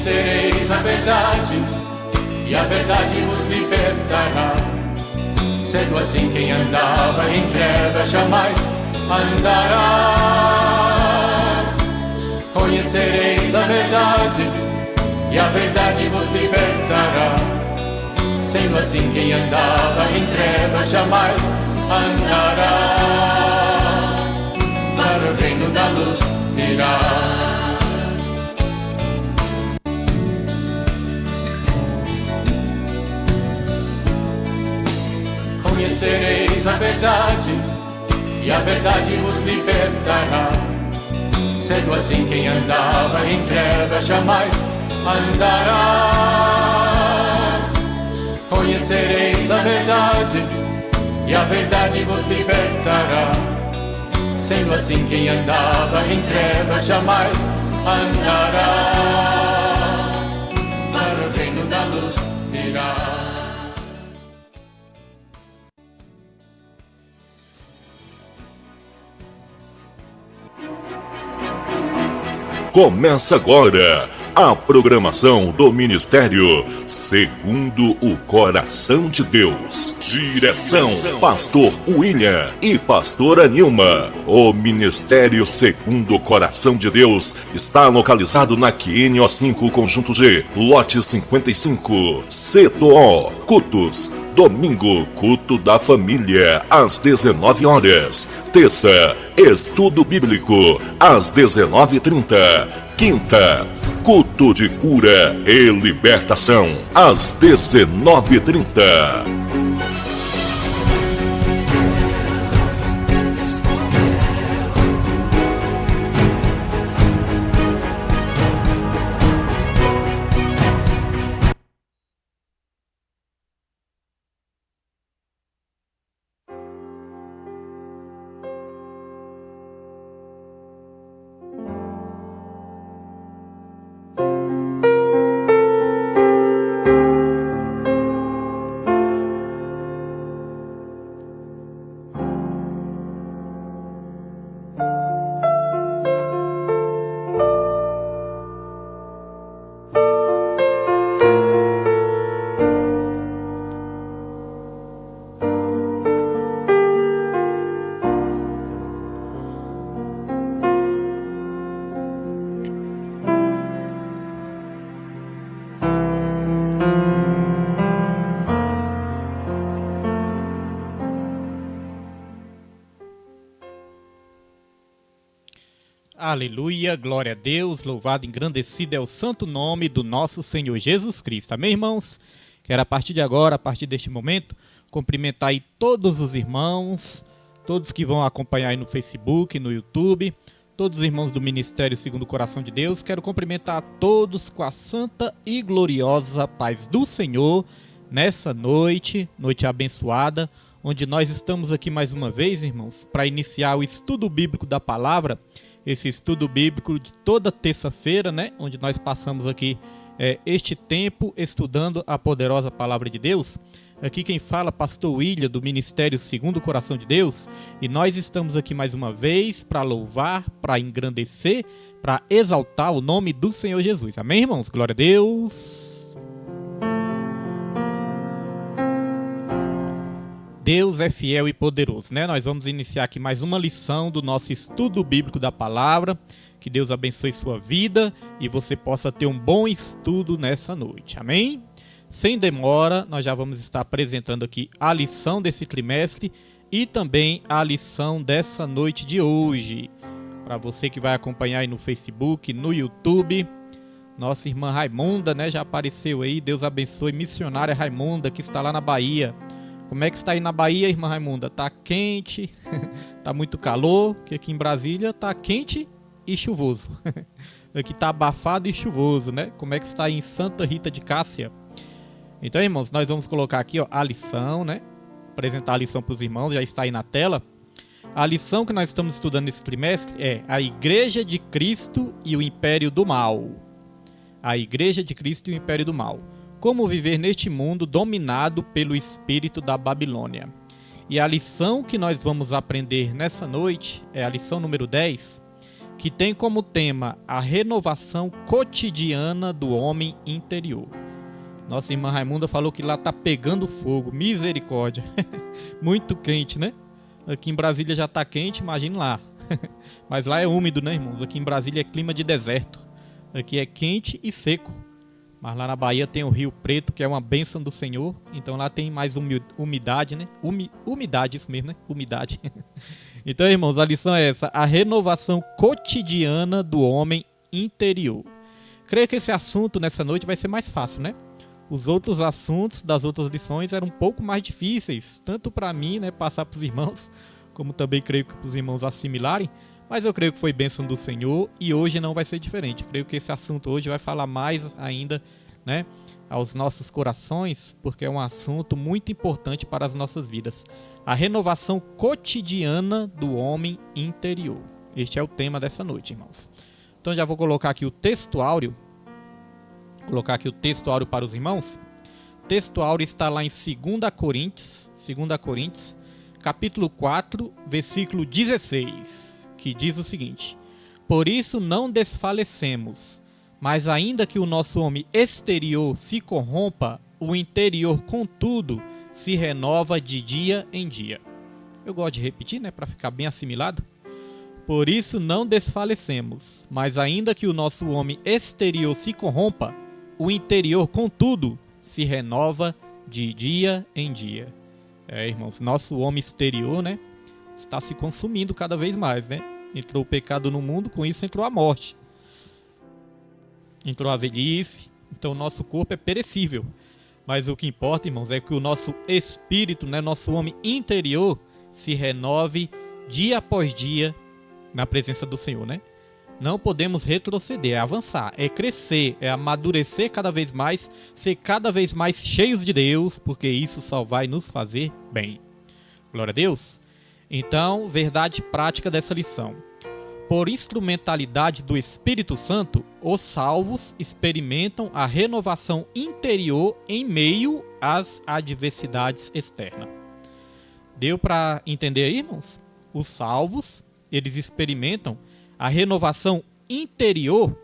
Conhecereis a verdade, e a verdade vos libertará. Sendo assim, quem andava em trevas jamais andará. Conhecereis a verdade, e a verdade vos libertará. Sendo assim, quem andava em trevas jamais andará. Para o reino da luz virá. Conhecereis a verdade, e a verdade vos libertará. Sendo assim, quem andava em trevas jamais andará. Conhecereis a verdade, e a verdade vos libertará. Sendo assim, quem andava em trevas jamais andará. Para o reino da luz virá. Começa agora a programação do Ministério Segundo o Coração de Deus. Direção, Pastor William e Pastora Nilma. O Ministério Segundo o Coração de Deus está localizado na QNO 5, Conjunto G, lote 55, CTO, Cultos. Domingo, culto da família, às 19 horas. Terça, estudo bíblico, às 19h30. Quinta, culto de cura e libertação, às 19h30. Aleluia, glória a Deus, louvado e engrandecido é o santo nome do nosso Senhor Jesus Cristo. Amém, irmãos? Quero a partir de agora, a partir deste momento, cumprimentar aí todos os irmãos, todos que vão acompanhar aí no Facebook, no YouTube, todos os irmãos do Ministério Segundo o Coração de Deus. Quero cumprimentar a todos com a santa e gloriosa paz do Senhor nessa noite, noite abençoada, onde nós estamos aqui mais uma vez, irmãos, para iniciar o estudo bíblico da palavra. Esse estudo bíblico de toda terça-feira, né? Onde nós passamos aqui este tempo estudando a poderosa palavra de Deus. Aqui quem fala, Pastor William, do Ministério Segundo o Coração de Deus. E nós estamos aqui mais uma vez para louvar, para engrandecer, para exaltar o nome do Senhor Jesus. Amém, irmãos? Glória a Deus. Deus é fiel e poderoso, né? Nós vamos iniciar aqui mais uma lição do nosso estudo bíblico da palavra. Que Deus abençoe sua vida e você possa ter um bom estudo nessa noite. Amém? Sem demora, nós já vamos estar apresentando aqui a lição desse trimestre e também a lição dessa noite de hoje. Para você que vai acompanhar aí no Facebook, no YouTube. Nossa irmã Raimunda, né? Já apareceu aí. Deus abençoe, missionária Raimunda, que está lá na Bahia. Como é que está aí na Bahia, irmã Raimunda? Tá quente, tá muito calor, que aqui em Brasília tá quente e chuvoso. Aqui tá abafado e chuvoso, né? Como é que está aí em Santa Rita de Cássia? Então, irmãos, nós vamos colocar aqui, ó, a lição, né? Apresentar a lição para os irmãos, já está aí na tela. A lição que nós estamos estudando nesse trimestre é a Igreja de Cristo e o Império do Mal. A Igreja de Cristo e o Império do Mal. Como viver neste mundo dominado pelo espírito da Babilônia. E a lição que nós vamos aprender nessa noite é a lição número 10, que tem como tema a renovação cotidiana do homem interior. Nossa irmã Raimunda falou que lá tá pegando fogo, misericórdia. Muito quente, né? Aqui em Brasília já tá quente, imagine lá. Mas lá é úmido, né, irmãos? Aqui em Brasília é clima de deserto. Aqui é quente e seco. Mas lá na Bahia tem o Rio Preto, que é uma bênção do Senhor. Então lá tem mais umidade, né? Umidade, isso mesmo, né? Umidade. Então, irmãos, a lição é essa. A renovação cotidiana do homem interior. Creio que esse assunto nessa noite vai ser mais fácil, né? Os outros assuntos das outras lições eram um pouco mais difíceis. Tanto para mim, né? Passar para os irmãos. Como também creio que para os irmãos assimilarem. Mas eu creio que foi bênção do Senhor e hoje não vai ser diferente. Creio que esse assunto hoje vai falar mais ainda, né, aos nossos corações, porque é um assunto muito importante para as nossas vidas. A renovação cotidiana do homem interior. Este é o tema dessa noite, irmãos. Então já vou colocar aqui o texto áureo. Colocar aqui o texto áureo para os irmãos. O texto áureo está lá em 2 Coríntios, capítulo 4, versículo 16. Que diz o seguinte: por isso não desfalecemos, mas ainda que o nosso homem exterior se corrompa, o interior, contudo, se renova de dia em dia. Eu gosto de repetir, né, para ficar bem assimilado. Por isso não desfalecemos, mas ainda que o nosso homem exterior se corrompa, o interior, contudo, se renova de dia em dia. Irmãos, nosso homem exterior, né, está se consumindo cada vez mais, né? Entrou o pecado no mundo, com isso entrou a morte. Entrou a velhice, então o nosso corpo é perecível. Mas o que importa, irmãos, é que o nosso espírito, né, nosso homem interior, se renove dia após dia na presença do Senhor, né? Não podemos retroceder, é avançar, é crescer, é amadurecer cada vez mais, ser cada vez mais cheios de Deus, porque isso só vai nos fazer bem. Glória a Deus. Então, verdade prática dessa lição. Por instrumentalidade do Espírito Santo, os salvos experimentam a renovação interior em meio às adversidades externas. Deu para entender aí, irmãos? Os salvos, eles experimentam a renovação interior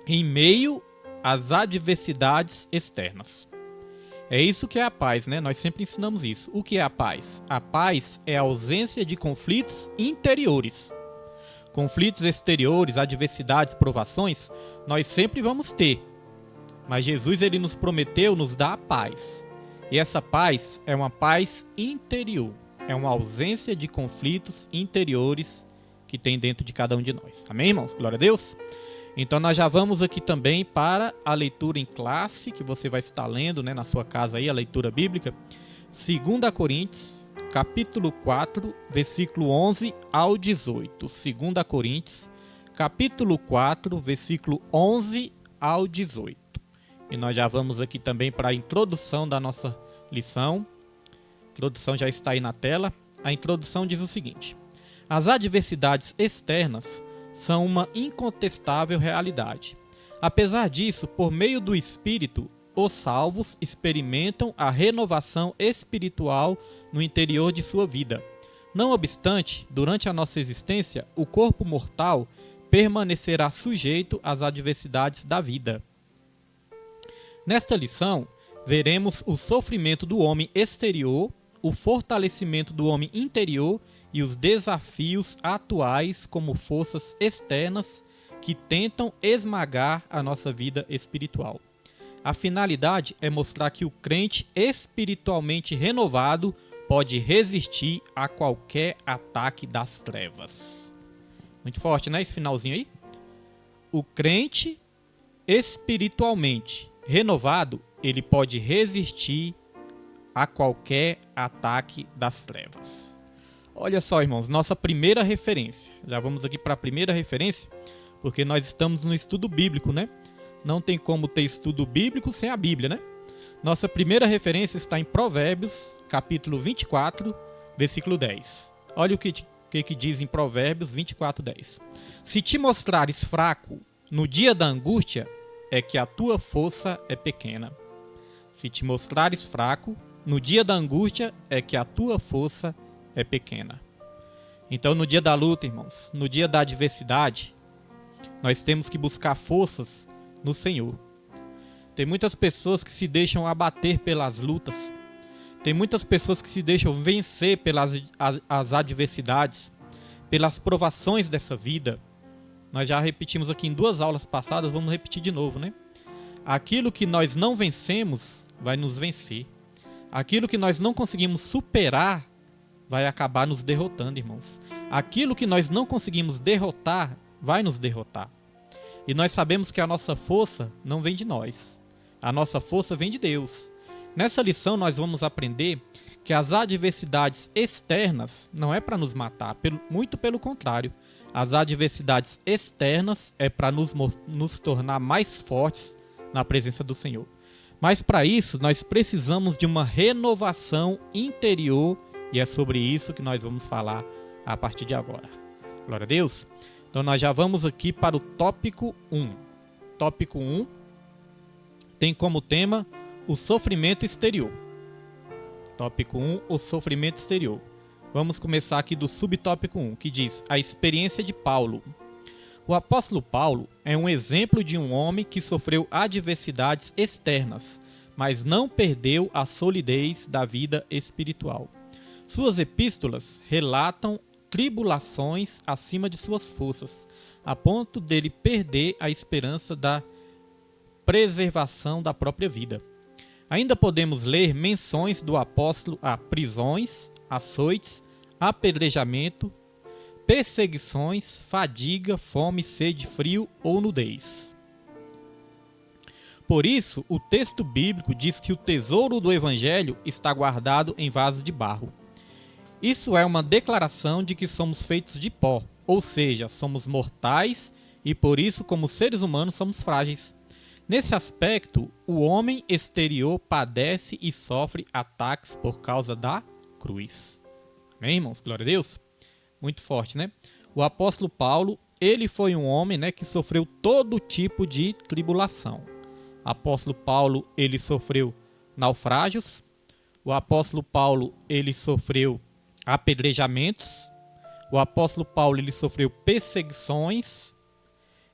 em meio às adversidades externas. É isso que é a paz, né? Nós sempre ensinamos isso. O que é a paz? A paz é a ausência de conflitos interiores. Conflitos exteriores, adversidades, provações, nós sempre vamos ter. Mas Jesus, ele nos prometeu nos dar a paz. E essa paz é uma paz interior. É uma ausência de conflitos interiores que tem dentro de cada um de nós. Amém, irmãos? Glória a Deus. Então nós já vamos aqui também para a leitura em classe, que você vai estar lendo, né, na sua casa aí, a leitura bíblica. 2 Coríntios, capítulo 4, versículo 11 ao 18. 2 Coríntios, capítulo 4, versículo 11 ao 18. E nós já vamos aqui também para a introdução da nossa lição. A introdução já está aí na tela. A introdução diz o seguinte: as adversidades externas são uma incontestável realidade. Apesar disso, por meio do Espírito, os salvos experimentam a renovação espiritual no interior de sua vida. Não obstante, durante a nossa existência, o corpo mortal permanecerá sujeito às adversidades da vida. Nesta lição, veremos o sofrimento do homem exterior, o fortalecimento do homem interior e os desafios atuais como forças externas que tentam esmagar a nossa vida espiritual. A finalidade é mostrar que o crente espiritualmente renovado pode resistir a qualquer ataque das trevas. Muito forte, né, esse finalzinho aí? O crente espiritualmente renovado, ele pode resistir a qualquer ataque das trevas. Olha só, irmãos, nossa primeira referência. Já vamos aqui para a primeira referência, porque nós estamos no estudo bíblico, né? Não tem como ter estudo bíblico sem a Bíblia, né? Nossa primeira referência está em Provérbios, capítulo 24, versículo 10. Olha o que diz em Provérbios 24, 10. Se te mostrares fraco no dia da angústia, é que a tua força é pequena. Se te mostrares fraco no dia da angústia, é que a tua força é pequena. Então, no dia da luta, irmãos, no dia da adversidade, nós temos que buscar forças no Senhor. Tem muitas pessoas que se deixam abater pelas lutas. Tem muitas pessoas que se deixam vencer pelas as adversidades, pelas provações dessa vida. Nós já repetimos aqui em 2 aulas passadas, vamos repetir de novo, né? Aquilo que nós não vencemos vai nos vencer. Aquilo que nós não conseguimos superar vai acabar nos derrotando, irmãos. Aquilo que nós não conseguimos derrotar vai nos derrotar. E nós sabemos que a nossa força não vem de nós. A nossa força vem de Deus. Nessa lição nós vamos aprender que as adversidades externas não é para nos matar, muito pelo contrário. As adversidades externas é para nos tornar mais fortes na presença do Senhor. Mas para isso nós precisamos de uma renovação interior e é sobre isso que nós vamos falar a partir de agora. Glória a Deus. Então nós já vamos aqui para o tópico 1. Tópico 1 tem como tema o sofrimento exterior. Tópico 1, o sofrimento exterior. Vamos começar aqui do subtópico 1, que diz a experiência de Paulo. O apóstolo Paulo é um exemplo de um homem que sofreu adversidades externas, mas não perdeu a solidez da vida espiritual. Suas epístolas relatam tribulações acima de suas forças, a ponto dele perder a esperança da preservação da própria vida. Ainda podemos ler menções do apóstolo a prisões, açoites, apedrejamento, perseguições, fadiga, fome, sede, frio ou nudez. Por isso, o texto bíblico diz que o tesouro do Evangelho está guardado em vasos de barro. Isso é uma declaração de que somos feitos de pó, ou seja, somos mortais e por isso, como seres humanos, somos frágeis. Nesse aspecto, o homem exterior padece e sofre ataques por causa da cruz. Amém, irmãos? Glória a Deus. Muito forte, né? O apóstolo Paulo, ele foi um homem, né, que sofreu todo tipo de tribulação. O apóstolo Paulo, ele sofreu naufrágios. O apóstolo Paulo, ele sofreu apedrejamentos. O apóstolo Paulo, ele sofreu perseguições.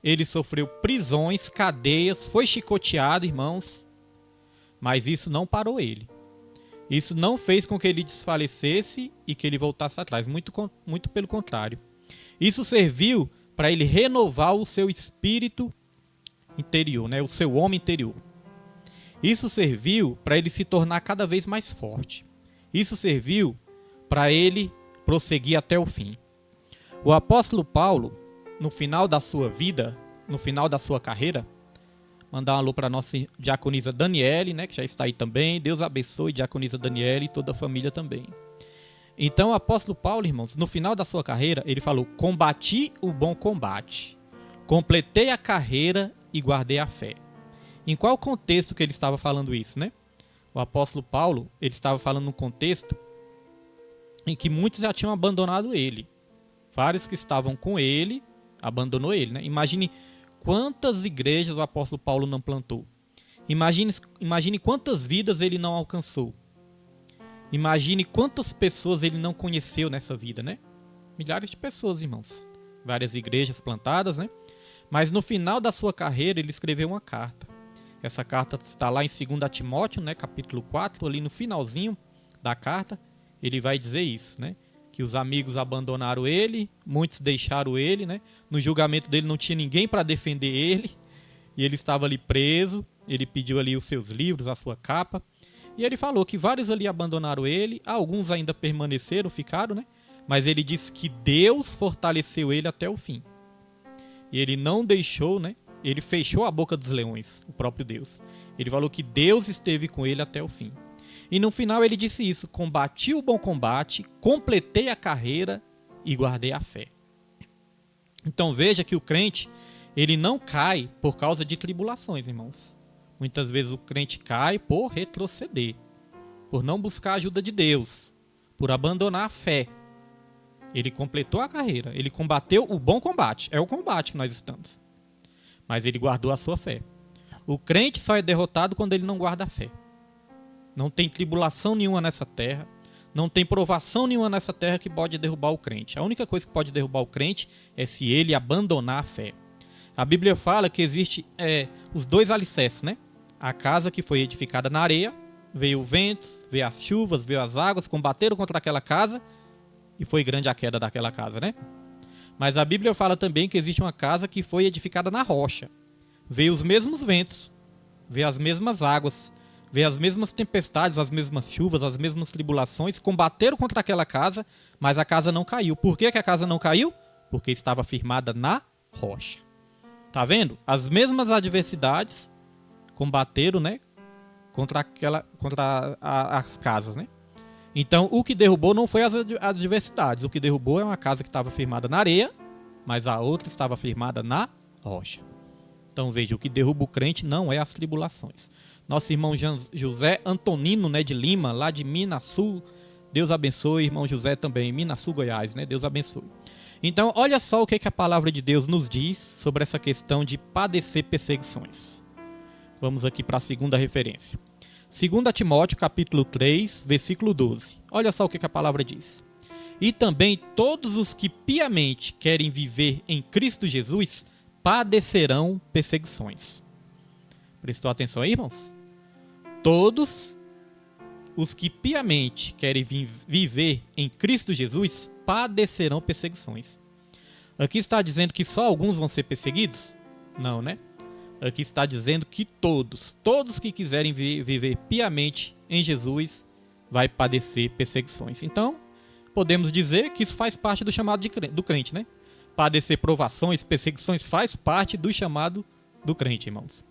Ele sofreu prisões, cadeias, foi chicoteado, irmãos. Mas isso não parou ele. Isso não fez com que ele desfalecesse e que ele voltasse atrás. Muito pelo contrário. Isso serviu para ele renovar o seu espírito interior, né? O seu homem interior. Isso serviu para ele se tornar cada vez mais forte. Isso serviu para ele prosseguir até o fim. O apóstolo Paulo, no final da sua vida, no final da sua carreira, mandar um alô para a nossa diaconisa Daniele, né, que já está aí também. Deus abençoe diaconisa Daniele e toda a família também. Então o apóstolo Paulo, irmãos, no final da sua carreira, ele falou: combati o bom combate, completei a carreira e guardei a fé. Em qual contexto que ele estava falando isso, né? O apóstolo Paulo, ele estava falando num contexto em que muitos já tinham abandonado ele. Vários que estavam com ele abandonou ele, né? Imagine quantas igrejas o apóstolo Paulo não plantou. Imagine quantas vidas ele não alcançou. Imagine quantas pessoas ele não conheceu nessa vida, né? Milhares de pessoas, irmãos. Várias igrejas plantadas, né? Mas no final da sua carreira ele escreveu uma carta. Essa carta está lá em 2 Timóteo, né? Capítulo 4, ali no finalzinho da carta, ele vai dizer isso, né? Que os amigos abandonaram ele, muitos deixaram ele, né? No julgamento dele não tinha ninguém para defender ele, e ele estava ali preso, ele pediu ali os seus livros, a sua capa, e ele falou que vários ali abandonaram ele, alguns ainda permaneceram, ficaram, né? Mas ele disse que Deus fortaleceu ele até o fim. E ele não deixou, né? Ele fechou a boca dos leões, o próprio Deus. Ele falou que Deus esteve com ele até o fim. E no final ele disse isso: combati o bom combate, completei a carreira e guardei a fé. Então veja que o crente, ele não cai por causa de tribulações, irmãos. Muitas vezes o crente cai por retroceder, por não buscar a ajuda de Deus, por abandonar a fé. Ele completou a carreira, ele combateu o bom combate, é o combate que nós estamos. Mas ele guardou a sua fé. O crente só é derrotado quando ele não guarda a fé. Não tem tribulação nenhuma nessa terra, Não tem provação nenhuma nessa terra que pode derrubar o crente. A única coisa que pode derrubar o crente é se ele abandonar a fé. A Bíblia fala que existe os dois alicerces, né? A casa que foi edificada na areia, veio o vento, veio as chuvas, veio as águas, combateram contra aquela casa e foi grande a queda daquela casa, né? Mas a Bíblia fala também que existe uma casa que foi edificada na rocha. Veio os mesmos ventos, veio as mesmas águas, veio as mesmas tempestades, as mesmas chuvas, as mesmas tribulações, combateram contra aquela casa, mas a casa não caiu. Por que a casa não caiu? Porque estava firmada na rocha. Tá vendo? As mesmas adversidades combateram, né, contra as casas, né? Então, o que derrubou não foi as adversidades. O que derrubou é uma casa que estava firmada na areia, mas a outra estava firmada na rocha. Então, veja, o que derruba o crente não é as tribulações. Nosso irmão José Antonino, né, de Lima, lá de Minas Sul. Deus abençoe, irmão José também, Minas Sul, Goiás, né? Deus abençoe. Então, olha só o que a palavra de Deus nos diz sobre essa questão de padecer perseguições. Vamos aqui para a segunda referência. 2 Timóteo, capítulo 3, versículo 12. Olha só o que a palavra diz. E também todos os que piamente querem viver em Cristo Jesus padecerão perseguições. Prestou atenção aí, irmãos? Todos os que piamente querem viver em Cristo Jesus padecerão perseguições. Aqui está dizendo que só alguns vão ser perseguidos? Não, né? Aqui está dizendo que todos que quiserem viver piamente em Jesus, vai padecer perseguições. Então, podemos dizer que isso faz parte do chamado do crente, né? Padecer provações, perseguições faz parte do chamado do crente, irmãos.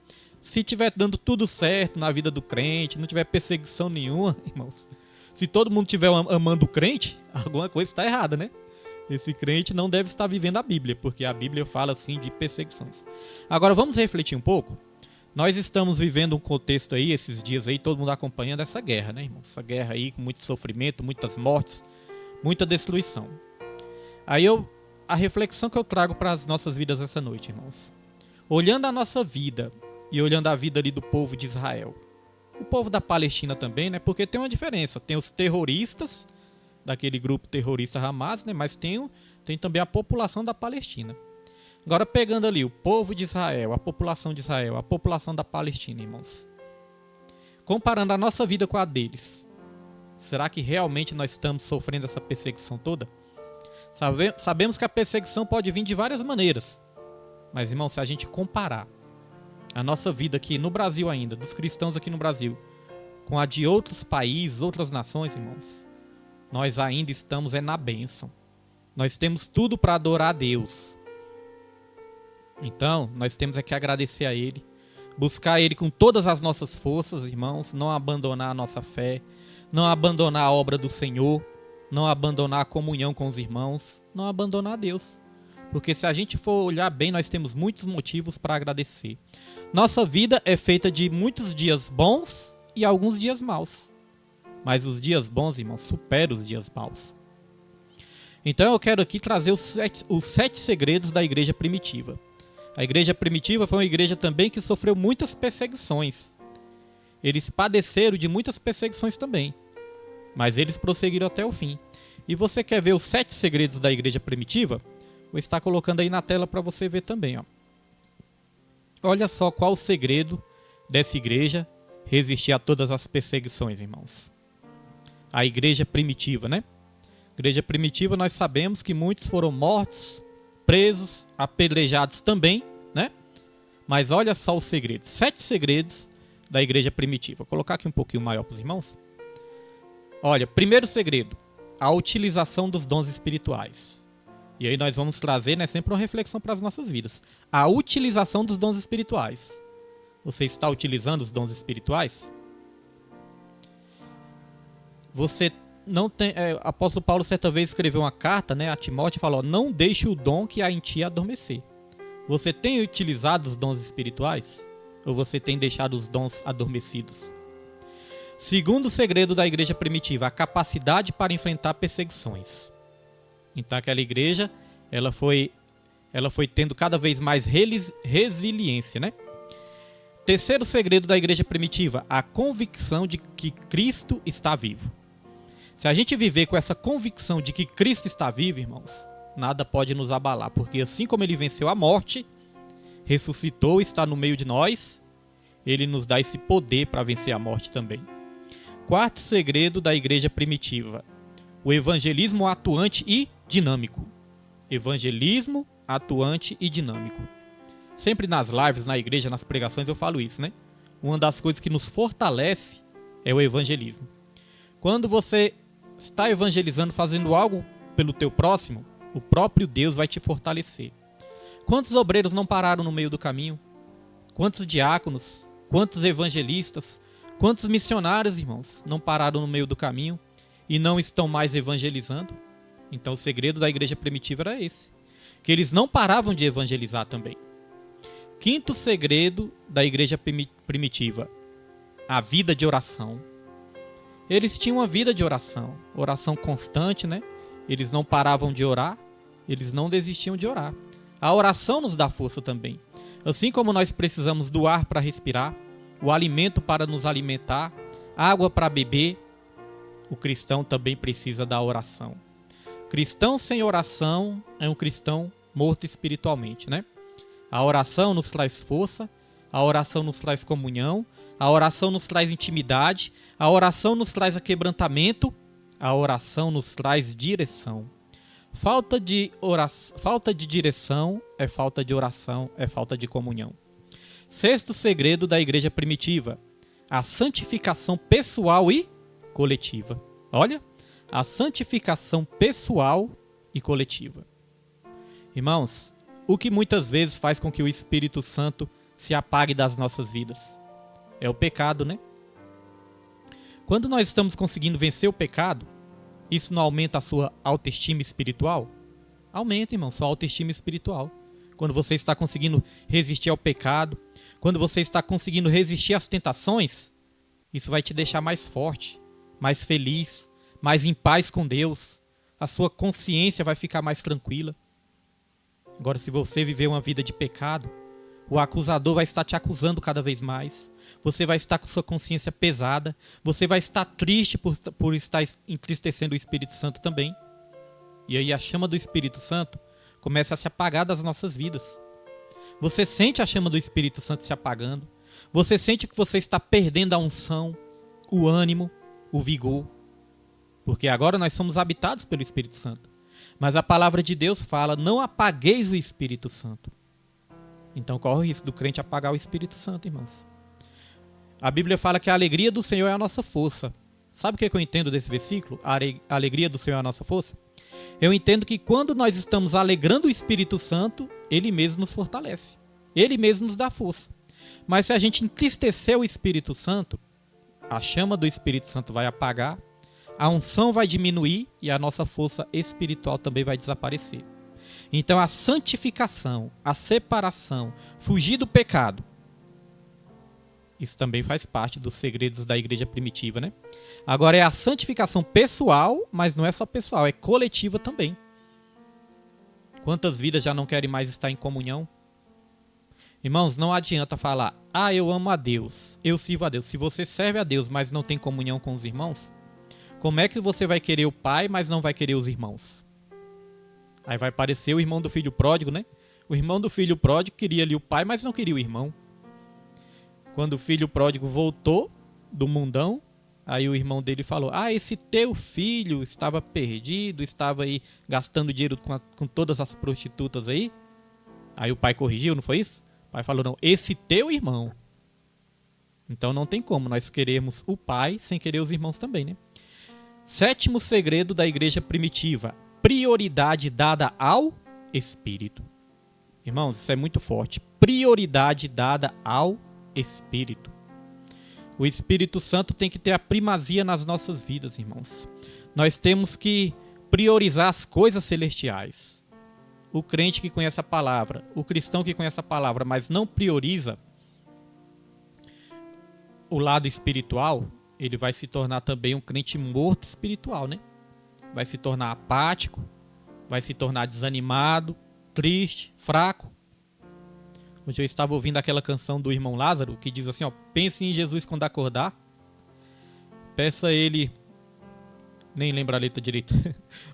Se estiver dando tudo certo na vida do crente, não tiver perseguição nenhuma, irmãos, se todo mundo estiver amando o crente, alguma coisa está errada, né? Esse crente não deve estar vivendo a Bíblia, porque a Bíblia fala assim de perseguições. Agora vamos refletir um pouco. Nós estamos vivendo um contexto aí, esses dias aí, todo mundo acompanhando essa guerra, né, irmão? Essa guerra aí com muito sofrimento, muitas mortes, muita destruição. Aí a reflexão que eu trago para as nossas vidas essa noite, irmãos. Olhando a nossa vida e olhando a vida ali do povo de Israel. O povo da Palestina também, né? Porque tem uma diferença. Tem os terroristas daquele grupo terrorista Hamas, né? Mas tem também a população da Palestina. Agora pegando ali o povo de Israel, a população de Israel, a população da Palestina, irmãos. Comparando a nossa vida com a deles, será que realmente nós estamos sofrendo essa perseguição toda? Sabemos que a perseguição pode vir de várias maneiras. Mas, irmãos, se a gente comparar a nossa vida aqui no Brasil ainda, dos cristãos aqui no Brasil, com a de outros países, outras nações, irmãos, nós ainda estamos na bênção. Nós temos tudo para adorar a Deus. Então, nós temos que agradecer a Ele, buscar Ele com todas as nossas forças, irmãos, não abandonar a nossa fé, não abandonar a obra do Senhor, não abandonar a comunhão com os irmãos, não abandonar a Deus. Porque se a gente for olhar bem, nós temos muitos motivos para agradecer. Nossa vida é feita de muitos dias bons e alguns dias maus. Mas os dias bons, irmãos, superam os dias maus. Então eu quero aqui trazer os 7 segredos da igreja primitiva. A igreja primitiva foi uma igreja também que sofreu muitas perseguições. Eles padeceram de muitas perseguições também. Mas eles prosseguiram até o fim. E você quer ver os 7 segredos da igreja primitiva? Vou estar colocando aí na tela para você ver também. Ó. Olha só qual o segredo dessa igreja resistir a todas as perseguições, irmãos. A igreja primitiva, né? Igreja primitiva, nós sabemos que muitos foram mortos, presos, apedrejados também, né? Mas olha só os segredos. 7 segredos da igreja primitiva. Vou colocar aqui um pouquinho maior para os irmãos. Olha, primeiro segredo, a utilização dos dons espirituais. E aí nós vamos trazer, né, sempre uma reflexão para as nossas vidas. A utilização dos dons espirituais. Você está utilizando os dons espirituais? Você não tem... apóstolo Paulo certa vez escreveu uma carta, né, a Timóteo e falou: não deixe o dom que há em ti adormecer. Você tem utilizado os dons espirituais? Ou você tem deixado os dons adormecidos? Segundo segredo da igreja primitiva, a capacidade para enfrentar perseguições. Então aquela igreja, ela foi tendo cada vez mais resiliência, né? Terceiro segredo da igreja primitiva, a convicção de que Cristo está vivo. Se a gente viver com essa convicção de que Cristo está vivo, irmãos, nada pode nos abalar, porque assim como ele venceu a morte, ressuscitou, está no meio de nós, ele nos dá esse poder para vencer a morte também. Quarto segredo da igreja primitiva: o evangelismo atuante e dinâmico. Evangelismo atuante e dinâmico. Sempre nas lives, na igreja, nas pregações eu falo isso, né? Uma das coisas que nos fortalece é o evangelismo. Quando você está evangelizando, fazendo algo pelo teu próximo, o próprio Deus vai te fortalecer. Quantos obreiros não pararam no meio do caminho? Quantos diáconos? Quantos evangelistas? Quantos missionários, irmãos, não pararam no meio do caminho e não estão mais evangelizando? Então o segredo da igreja primitiva era esse, que eles não paravam de evangelizar também. Quinto segredo da igreja primitiva: a vida de oração. Eles tinham uma vida de oração, oração constante, né? Eles não paravam de orar, eles não desistiam de orar. A oração nos dá força também. Assim como nós precisamos do ar para respirar, o alimento para nos alimentar, água para beber, o cristão também precisa da oração. Cristão sem oração é um cristão morto espiritualmente, né? A oração nos traz força, a oração nos traz comunhão, a oração nos traz intimidade, a oração nos traz aquebrantamento, a oração nos traz direção. Falta de direção é falta de oração, é falta de comunhão. Sexto segredo da igreja primitiva: a santificação pessoal e coletiva. Olha, a santificação pessoal e coletiva. Irmãos, o que muitas vezes faz com que o Espírito Santo se apague das nossas vidas é o pecado, né? Quando nós estamos conseguindo vencer o pecado, isso não aumenta a sua autoestima espiritual? Aumenta, irmão, sua autoestima espiritual. Quando você está conseguindo resistir ao pecado, quando você está conseguindo resistir às tentações, isso vai te deixar mais forte, mais feliz, mais em paz com Deus. A sua consciência vai ficar mais tranquila. Agora, se você viver uma vida de pecado, o acusador vai estar te acusando cada vez mais. Você vai estar com sua consciência pesada. Você vai estar triste por estar entristecendo o Espírito Santo também. E aí a chama do Espírito Santo começa a se apagar das nossas vidas. Você sente a chama do Espírito Santo se apagando. Você sente que você está perdendo a unção, o ânimo, o vigor. Porque agora nós somos habitados pelo Espírito Santo. Mas a palavra de Deus fala: não apagueis o Espírito Santo. Então corre o risco do crente apagar o Espírito Santo, irmãos. A Bíblia fala que a alegria do Senhor é a nossa força. Sabe o que eu entendo desse versículo? A alegria do Senhor é a nossa força? Eu entendo que quando nós estamos alegrando o Espírito Santo, Ele mesmo nos fortalece. Ele mesmo nos dá força. Mas se a gente entristecer o Espírito Santo, a chama do Espírito Santo vai apagar, a unção vai diminuir e a nossa força espiritual também vai desaparecer. Então a santificação, a separação, fugir do pecado, isso também faz parte dos segredos da igreja primitiva, né? Agora é a santificação pessoal, mas não é só pessoal, é coletiva também. Quantas vidas já não querem mais estar em comunhão? Irmãos, não adianta falar: ah, eu amo a Deus, eu sirvo a Deus. Se você serve a Deus, mas não tem comunhão com os irmãos, como é que você vai querer o pai, mas não vai querer os irmãos? Aí vai parecer o irmão do filho pródigo, né? O irmão do filho pródigo queria ali o pai, mas não queria o irmão. Quando o filho pródigo voltou do mundão, aí o irmão dele falou: ah, esse teu filho estava perdido, estava aí gastando dinheiro com todas as prostitutas aí. Aí o pai corrigiu, não foi isso? O pai falou: não, esse teu irmão. Então não tem como nós queremos o pai sem querer os irmãos também, né? Sétimo segredo da igreja primitiva: prioridade dada ao Espírito. Irmãos, isso é muito forte. Prioridade dada ao Espírito. O Espírito Santo tem que ter a primazia nas nossas vidas, irmãos. Nós temos que priorizar as coisas celestiais. O crente que conhece a palavra, o cristão que conhece a palavra, mas não prioriza o lado espiritual, ele vai se tornar também um crente morto espiritual, né? Vai se tornar apático, vai se tornar desanimado, triste, fraco. Hoje eu estava ouvindo aquela canção do irmão Lázaro, que diz assim, ó: pense em Jesus quando acordar, peça a ele nem lembro a letra direito,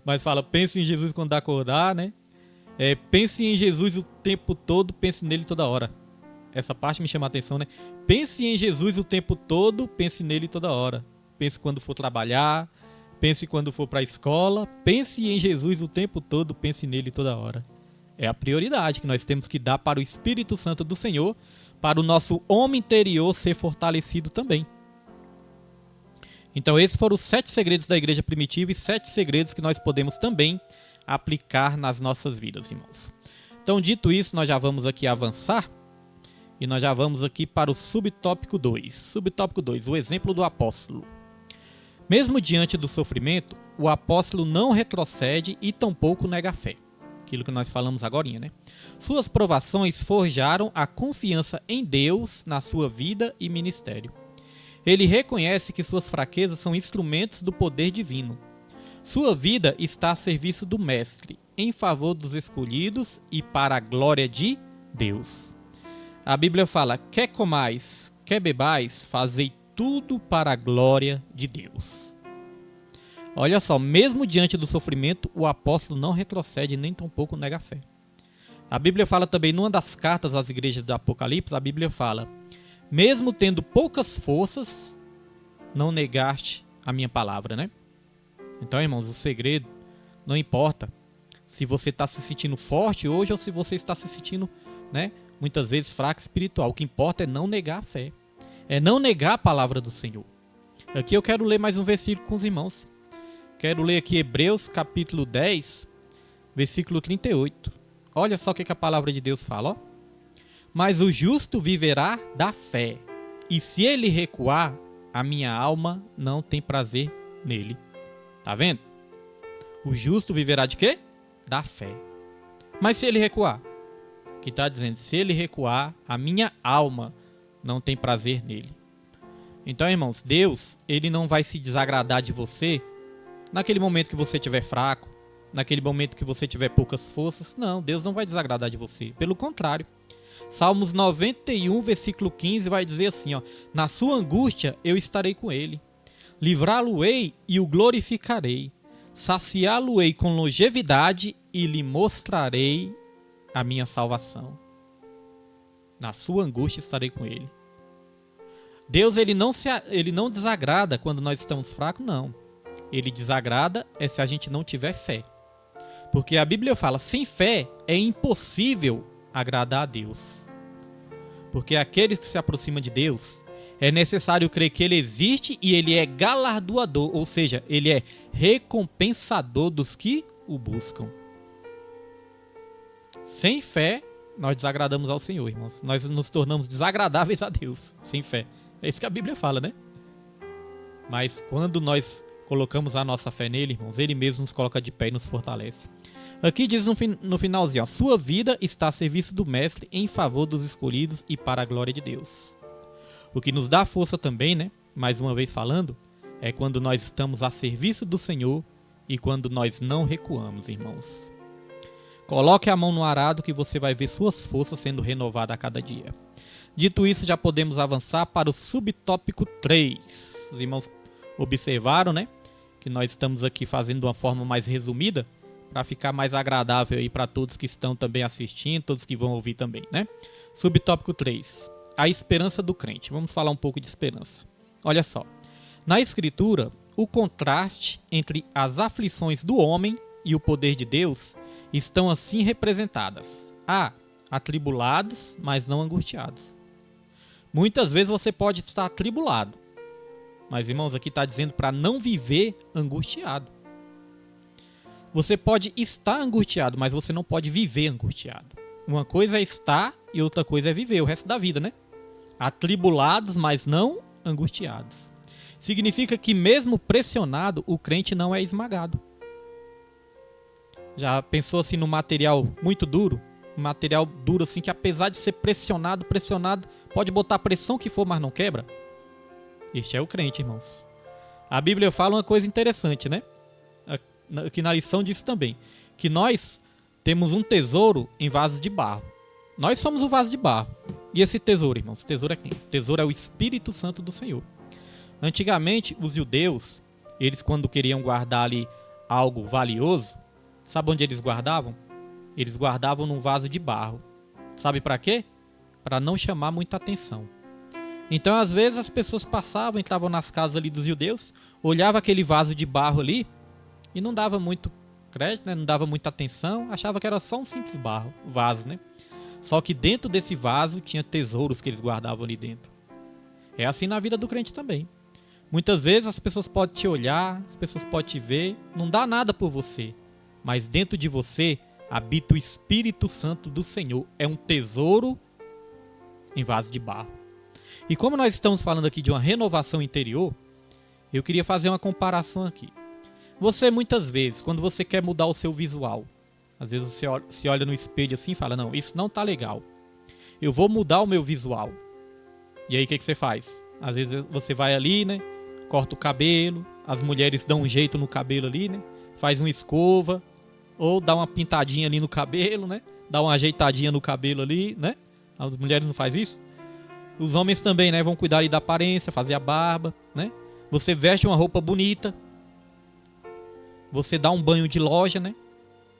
mas fala, pense em Jesus quando acordar, né? Pense em Jesus o tempo todo, pense nele toda hora. Essa parte me chama a atenção, né? Pense em Jesus o tempo todo, pense nele toda hora. Pense quando for trabalhar, pense quando for para a escola, pense em Jesus o tempo todo, pense nele toda hora. É a prioridade que nós temos que dar para o Espírito Santo do Senhor, para o nosso homem interior ser fortalecido também. Então esses foram os 7 segredos da igreja primitiva e 7 segredos que nós podemos também aplicar nas nossas vidas, irmãos. Então, dito isso, nós já vamos aqui avançar e nós já vamos aqui para o subtópico 2. Subtópico 2, o exemplo do apóstolo. Mesmo diante do sofrimento, o apóstolo não retrocede e tampouco nega a fé. Aquilo que nós falamos agorinha, né? Suas provações forjaram a confiança em Deus na sua vida e ministério. Ele reconhece que suas fraquezas são instrumentos do poder divino. Sua vida está a serviço do Mestre, em favor dos escolhidos e para a glória de Deus. A Bíblia fala, quer comais, quer bebais, fazei tudo para a glória de Deus. Olha só, mesmo diante do sofrimento, o apóstolo não retrocede nem tampouco nega a fé. A Bíblia fala também, numa das cartas às igrejas do Apocalipse, a Bíblia fala, mesmo tendo poucas forças, não negaste a minha palavra, né? Então, irmãos, o segredo, não importa se você está se sentindo forte hoje ou se você está se sentindo, né, muitas vezes fraco espiritual. O que importa é não negar a fé. É não negar a palavra do Senhor. Aqui eu quero ler mais um versículo com os irmãos. Quero ler aqui Hebreus capítulo 10, versículo 38. Olha só o que a palavra de Deus fala, ó. Mas o justo viverá da fé, e se ele recuar, a minha alma não tem prazer nele. Tá vendo? O justo viverá de quê? Da fé. Mas se ele recuar? Que está dizendo, se ele recuar, a minha alma não tem prazer nele. Então, irmãos, Deus, ele não vai se desagradar de você naquele momento que você estiver fraco, naquele momento que você tiver poucas forças. Não, Deus não vai desagradar de você. Pelo contrário. Salmos 91, versículo 15 vai dizer assim, ó, na sua angústia eu estarei com ele. Livrá-lo-ei e o glorificarei. Saciá-lo-ei com longevidade e lhe mostrarei a minha salvação. Na sua angústia estarei com ele. Deus ele não desagrada quando nós estamos fracos, não. Ele desagrada se a gente não tiver fé. Porque a Bíblia fala, sem fé é impossível agradar a Deus. Porque aqueles que se aproximam de Deus, é necessário crer que ele existe e ele é galardoador, ou seja, ele é recompensador dos que o buscam. Sem fé, nós desagradamos ao Senhor, irmãos. Nós nos tornamos desagradáveis a Deus, sem fé. É isso que a Bíblia fala, né? Mas quando nós colocamos a nossa fé nele, irmãos, ele mesmo nos coloca de pé e nos fortalece. Aqui diz no finalzinho, ó, sua vida está a serviço do Mestre em favor dos escolhidos e para a glória de Deus. O que nos dá força também, né? Mais uma vez falando, é quando nós estamos a serviço do Senhor e quando nós não recuamos, irmãos. Coloque a mão no arado que você vai ver suas forças sendo renovadas a cada dia. Dito isso, já podemos avançar para o subtópico 3. Os irmãos observaram, né? Que nós estamos aqui fazendo de uma forma mais resumida para ficar mais agradável aí para todos que estão também assistindo, todos que vão ouvir também, né? Subtópico 3. A esperança do crente. Vamos falar um pouco de esperança. Olha só. Na Escritura, o contraste entre as aflições do homem e o poder de Deus estão assim representadas. Atribulados, mas não angustiados. Muitas vezes você pode estar atribulado. Mas, irmãos, aqui está dizendo para não viver angustiado. Você pode estar angustiado, mas você não pode viver angustiado. Uma coisa é estar e outra coisa é viver o resto da vida, né? Atribulados, mas não angustiados. Significa que mesmo pressionado, o crente não é esmagado. Já pensou assim no material muito duro? Um material duro assim que apesar de ser pressionado, pode botar a pressão que for, mas não quebra? Este é o crente, irmãos. A Bíblia fala uma coisa interessante, né? Aqui na lição diz também, que nós temos um tesouro em vasos de barro. Nós somos o vaso de barro. E esse tesouro, irmãos, esse tesouro é quem? O tesouro é o Espírito Santo do Senhor. Antigamente, os judeus, eles quando queriam guardar ali algo valioso, sabe onde eles guardavam? Eles guardavam num vaso de barro. Sabe para quê? Para não chamar muita atenção. Então, às vezes, as pessoas passavam, entravam nas casas ali dos judeus, olhavam aquele vaso de barro ali e não dava muito crédito, né? Não dava muita atenção, achava que era só um simples vaso, né? Só que dentro desse vaso tinha tesouros que eles guardavam ali dentro. É assim na vida do crente também. Muitas vezes as pessoas podem te olhar, as pessoas podem te ver, não dá nada por você, mas dentro de você habita o Espírito Santo do Senhor. É um tesouro em vaso de barro. E como nós estamos falando aqui de uma renovação interior, eu queria fazer uma comparação aqui. Você muitas vezes, quando você quer mudar o seu visual, às vezes você se olha no espelho assim e fala, não, isso não tá legal. Eu vou mudar o meu visual. E aí o que você faz? Às vezes você vai ali, né? Corta o cabelo, as mulheres dão um jeito no cabelo ali, né? Faz uma escova, ou dá uma pintadinha ali no cabelo, né? Dá uma ajeitadinha no cabelo ali, né? As mulheres não fazem isso? Os homens também, né? Vão cuidar ali da aparência, fazer a barba, né? Você veste uma roupa bonita. Você dá um banho de loja, né?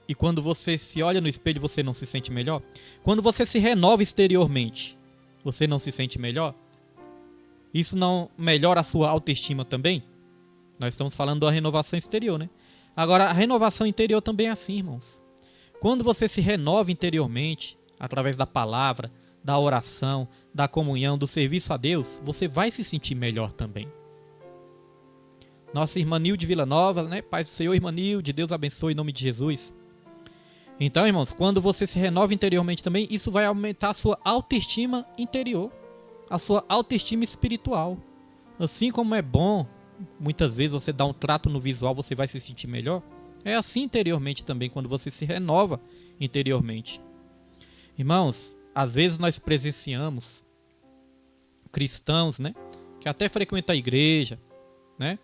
E quando você se olha no espelho, você não se sente melhor? Quando você se renova exteriormente, você não se sente melhor? Isso não melhora a sua autoestima também? Nós estamos falando da renovação exterior, né? Agora, a renovação interior também é assim, irmãos. Quando você se renova interiormente, através da palavra, da oração, da comunhão, do serviço a Deus, você vai se sentir melhor também. Nossa irmã Nilde Vila Nova, né? Paz do Senhor, irmã Nilde, Deus abençoe em nome de Jesus. Então, irmãos, quando você se renova interiormente também, isso vai aumentar a sua autoestima interior, a sua autoestima espiritual. Assim como é bom, muitas vezes você dá um trato no visual, você vai se sentir melhor. É assim interiormente também, quando você se renova interiormente. Irmãos, às vezes nós presenciamos cristãos, né, que até frequentam a igreja, né,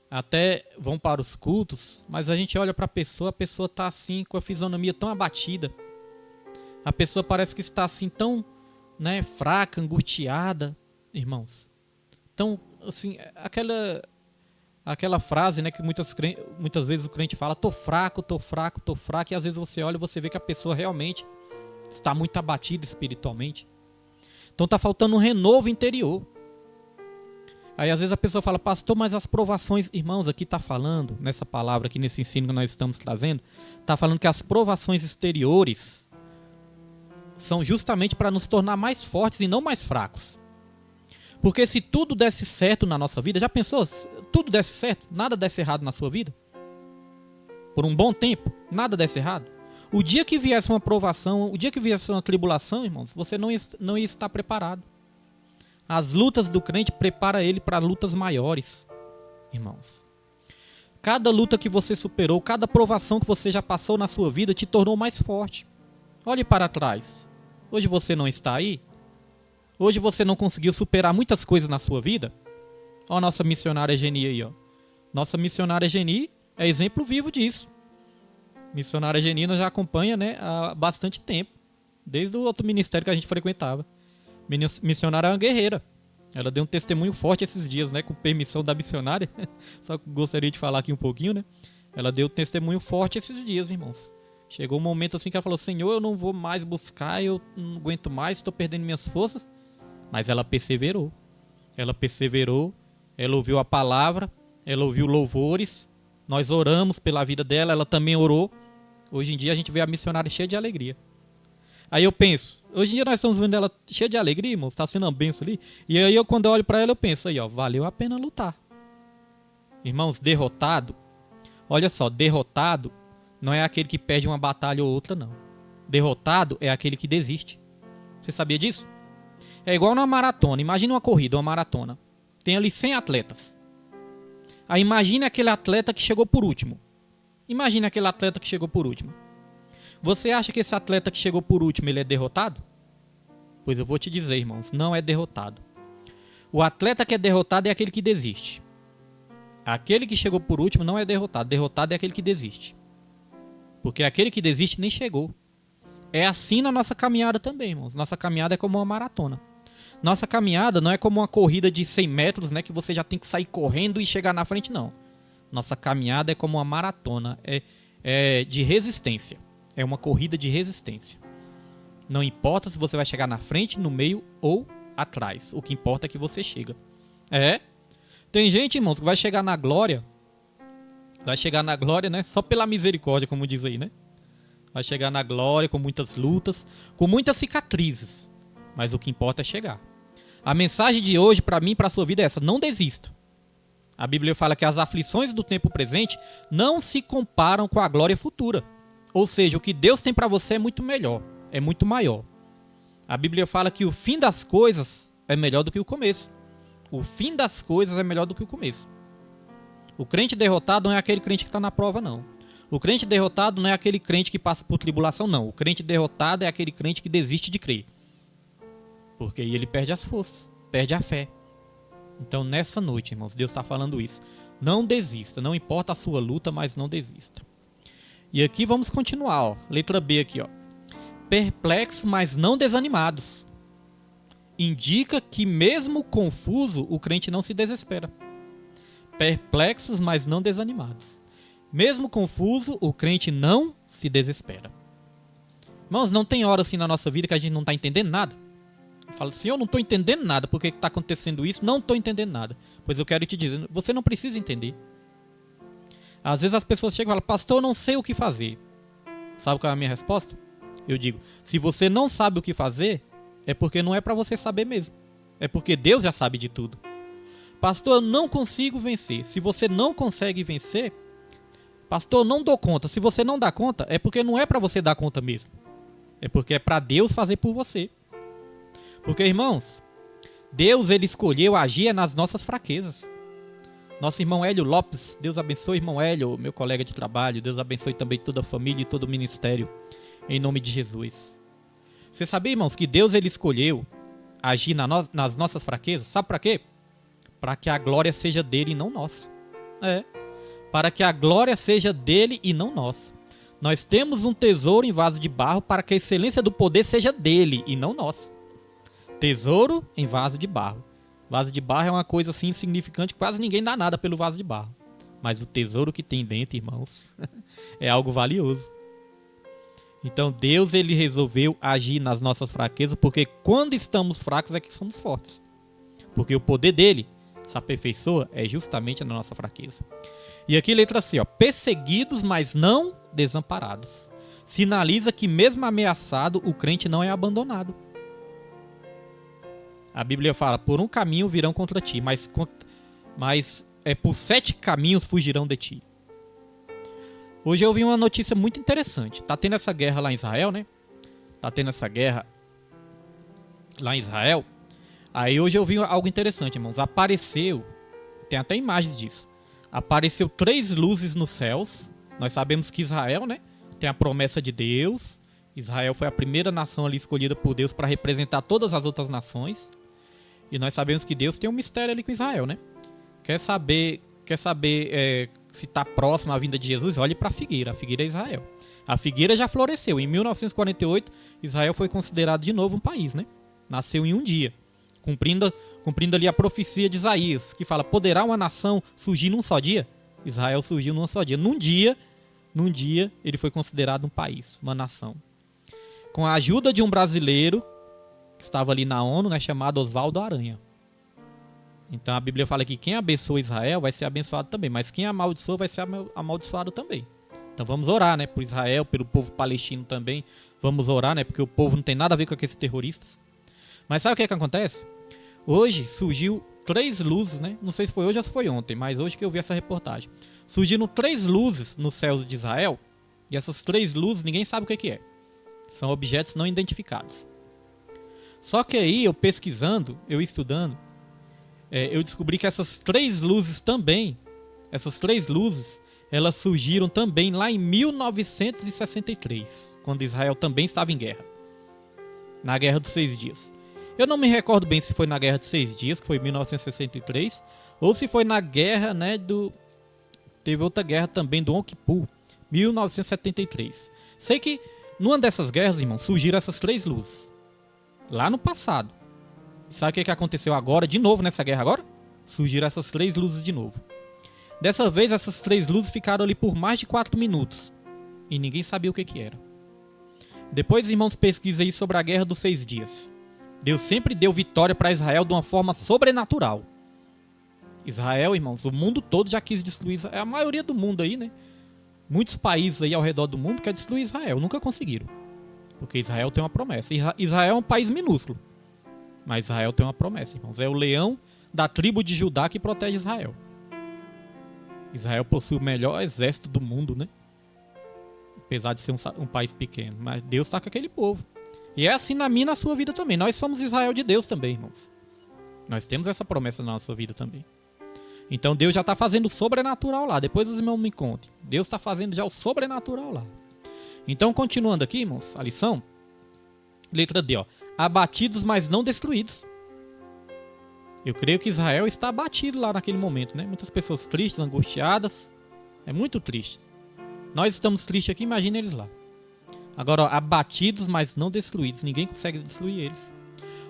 até vão para os cultos, mas a gente olha para a pessoa está assim com a fisionomia tão abatida. A pessoa parece que está assim tão, né, fraca, angustiada, irmãos. Então, assim, aquela frase, né, que muitas vezes o crente fala, tô fraco, e às vezes você olha e você vê que a pessoa realmente está muito abatida espiritualmente. Então está faltando um renovo interior. Aí às vezes a pessoa fala, pastor, mas as provações, irmãos, aqui está falando, nessa palavra aqui, nesse ensino que nós estamos trazendo, está falando que as provações exteriores são justamente para nos tornar mais fortes e não mais fracos. Porque se tudo desse certo na nossa vida, já pensou? Tudo desse certo, nada desse errado na sua vida? Por um bom tempo, nada desse errado? O dia que viesse uma provação, o dia que viesse uma tribulação, irmãos, você não ia estar preparado. As lutas do crente preparam ele para lutas maiores, irmãos. Cada luta que você superou, cada provação que você já passou na sua vida te tornou mais forte. Olhe para trás. Hoje você não está aí? Hoje você não conseguiu superar muitas coisas na sua vida? Olha a nossa missionária Geni aí, ó. Nossa missionária Geni é exemplo vivo disso. Missionária Geni já acompanha, né, há bastante tempo. Desde o outro ministério que a gente frequentava. Missionária é uma guerreira. Ela deu um testemunho forte esses dias, né, com permissão da missionária. Só que gostaria de falar aqui um pouquinho, né. Ela deu um testemunho forte esses dias, irmãos. Chegou um momento assim que ela falou, Senhor, eu não vou mais buscar, eu não aguento mais, estou perdendo minhas forças. Mas ela perseverou. Ela ouviu a palavra, ela ouviu louvores. Nós oramos pela vida dela, ela também orou. Hoje em dia a gente vê a missionária cheia de alegria. Aí eu penso, hoje em dia nós estamos vendo ela cheia de alegria, irmãos, está sendo uma benção ali. E aí quando eu olho para ela eu penso, aí ó, valeu a pena lutar. Irmãos, derrotado, olha só, derrotado não é aquele que perde uma batalha ou outra, não. Derrotado é aquele que desiste. Você sabia disso? É igual numa maratona, imagina uma corrida, uma maratona. Tem ali 100 atletas. Aí imagine aquele atleta que chegou por último. Você acha que esse atleta que chegou por último, ele é derrotado? Pois eu vou te dizer, irmãos, não é derrotado. O atleta que é derrotado é aquele que desiste. Aquele que chegou por último não é derrotado. Derrotado é aquele que desiste. Porque aquele que desiste nem chegou. É assim na nossa caminhada também, irmãos. Nossa caminhada é como uma maratona. Nossa caminhada não é como uma corrida de 100 metros, né, que você já tem que sair correndo e chegar na frente, não. Nossa caminhada é como uma maratona, é de resistência. É uma corrida de resistência. Não importa se você vai chegar na frente, no meio ou atrás. O que importa é que você chega. Tem gente, irmãos, que vai chegar na glória. Vai chegar na glória, né? Só pela misericórdia, como diz aí, né? Vai chegar na glória com muitas lutas, com muitas cicatrizes. Mas o que importa é chegar. A mensagem de hoje, para mim e para a sua vida é essa: não desista. A Bíblia fala que as aflições do tempo presente não se comparam com a glória futura. Ou seja, o que Deus tem para você é muito melhor, é muito maior. A Bíblia fala que o fim das coisas é melhor do que o começo. O fim das coisas é melhor do que o começo. O crente derrotado não é aquele crente que está na prova, não. O crente derrotado não é aquele crente que passa por tribulação, não. O crente derrotado é aquele crente que desiste de crer. Porque aí ele perde as forças, perde a fé. Então nessa noite, irmãos, Deus está falando isso. Não desista, não importa a sua luta, mas não desista. E aqui vamos continuar, ó. Letra B aqui, ó. Perplexos, mas não desanimados. Indica que mesmo confuso, o crente não se desespera. Perplexos, mas não desanimados. Mesmo confuso, o crente não se desespera. Irmãos, não tem hora assim na nossa vida que a gente não está entendendo nada. Fala assim, eu não estou entendendo nada, por que está acontecendo isso? Não estou entendendo nada. Pois eu quero te dizer, você não precisa entender. Às vezes as pessoas chegam e falam, pastor, eu não sei o que fazer. Sabe qual é a minha resposta? Eu digo, se você não sabe o que fazer, é porque não é para você saber mesmo. É porque Deus já sabe de tudo. Pastor, eu não consigo vencer. Se você não consegue vencer, pastor, eu não dou conta. Se você não dá conta, é porque não é para você dar conta mesmo. É porque é para Deus fazer por você. Porque, irmãos, Deus ele escolheu agir nas nossas fraquezas. Nosso irmão Hélio Lopes, Deus abençoe, irmão Hélio, meu colega de trabalho. Deus abençoe também toda a família e todo o ministério, em nome de Jesus. Você sabia, irmãos, que Deus ele escolheu agir nas nossas fraquezas? Sabe para quê? Para que a glória seja dele e não nossa. Para que a glória seja dele e não nossa. Nós temos um tesouro em vaso de barro para que a excelência do poder seja dele e não nossa. Tesouro em vaso de barro. Vaso de barro é uma coisa assim insignificante, quase ninguém dá nada pelo vaso de barro. Mas o tesouro que tem dentro, irmãos, é algo valioso. Então Deus ele resolveu agir nas nossas fraquezas, porque quando estamos fracos é que somos fortes. Porque o poder dele se aperfeiçoa é justamente na nossa fraqueza. E aqui letra C, ó, perseguidos, mas não desamparados. Sinaliza que mesmo ameaçado, o crente não é abandonado. A Bíblia fala, por um caminho virão contra ti, mas por 7 caminhos fugirão de ti. Hoje eu vi uma notícia muito interessante. Tá tendo essa guerra lá em Israel, né? Tá tendo essa guerra lá em Israel. Aí hoje eu vi algo interessante, irmãos. Apareceu, tem até imagens disso. Apareceu 3 luzes nos céus. Nós sabemos que Israel, né? Tem a promessa de Deus. Israel foi a primeira nação ali escolhida por Deus para representar todas as outras nações. E nós sabemos que Deus tem um mistério ali com Israel, né? Quer saber se está próximo à vinda de Jesus? Olhe para a figueira é Israel. A figueira já floresceu. Em 1948, Israel foi considerado de novo um país, né? Nasceu em um dia, cumprindo ali a profecia de Isaías, que fala, poderá uma nação surgir num só dia? Israel surgiu num só dia. Num dia, ele foi considerado um país, uma nação. Com a ajuda de um brasileiro, que estava ali na ONU, né, chamado Oswaldo Aranha. Então a Bíblia fala que quem abençoa Israel vai ser abençoado também, mas quem amaldiçoa vai ser amaldiçoado também. Então vamos orar, né, por Israel, pelo povo palestino também. Vamos orar, né, porque o povo não tem nada a ver com aqueles terroristas. Mas sabe o que é que acontece? Hoje surgiu 3 luzes, né? Não sei se foi hoje ou se foi ontem, mas hoje que eu vi essa reportagem. Surgiram 3 luzes nos céus de Israel, e essas 3 luzes ninguém sabe o que é. São objetos não identificados. Só que aí, eu pesquisando, eu estudando, eu descobri que essas 3 luzes também, elas surgiram também lá em 1963, quando Israel também estava em guerra. Na Guerra dos 6 Dias. Eu não me recordo bem se foi na Guerra dos 6 Dias, que foi em 1963, ou se foi na guerra, né, teve outra guerra também do Yom Kippur, 1973. Sei que numa dessas guerras, irmão, surgiram essas 3 luzes. Lá no passado. Sabe o que aconteceu agora, de novo nessa guerra agora? Surgiram essas 3 luzes de novo. Dessa vez, essas 3 luzes ficaram ali por mais de 4 minutos. E ninguém sabia o que era. Depois, irmãos, pesquisem aí sobre a Guerra dos 6 Dias. Deus sempre deu vitória para Israel de uma forma sobrenatural. Israel, irmãos, o mundo todo já quis destruir Israel. A maioria do mundo aí, né? Muitos países aí ao redor do mundo querem destruir Israel. Nunca conseguiram. Porque Israel tem uma promessa. Israel é um país minúsculo. Mas Israel tem uma promessa, irmãos. É o leão da tribo de Judá que protege Israel. Israel possui o melhor exército do mundo, né? Apesar de ser um país pequeno. Mas Deus está com aquele povo. E é assim na minha e na sua vida também. Nós somos Israel de Deus também, irmãos. Nós temos essa promessa na nossa vida também. Então Deus já está fazendo o sobrenatural lá. Depois os irmãos me contem. Deus está fazendo já o sobrenatural lá. Então, continuando aqui, irmãos, a lição. Letra D, ó. Abatidos, mas não destruídos. Eu creio que Israel está abatido lá naquele momento, né? Muitas pessoas tristes, angustiadas. É muito triste. Nós estamos tristes aqui, imagina eles lá. Agora, ó, abatidos, mas não destruídos. Ninguém consegue destruir eles.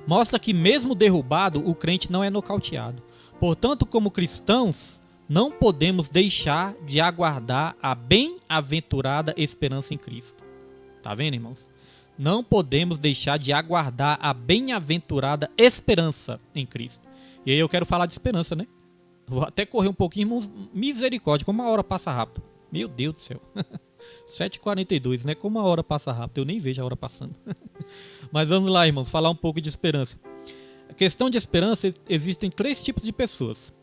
Mostra que mesmo derrubado, o crente não é nocauteado. Portanto, como cristãos, não podemos deixar de aguardar a bem-aventurada esperança em Cristo. Tá vendo, irmãos? Não podemos deixar de aguardar a bem-aventurada esperança em Cristo. E aí eu quero falar de esperança, né? Vou até correr um pouquinho, irmãos. Misericórdia, como a hora passa rápido. Meu Deus do céu. 7h42, né? Como a hora passa rápido. Eu nem vejo a hora passando. Mas vamos lá, irmãos, falar um pouco de esperança. A questão de esperança, existem 3 tipos de pessoas.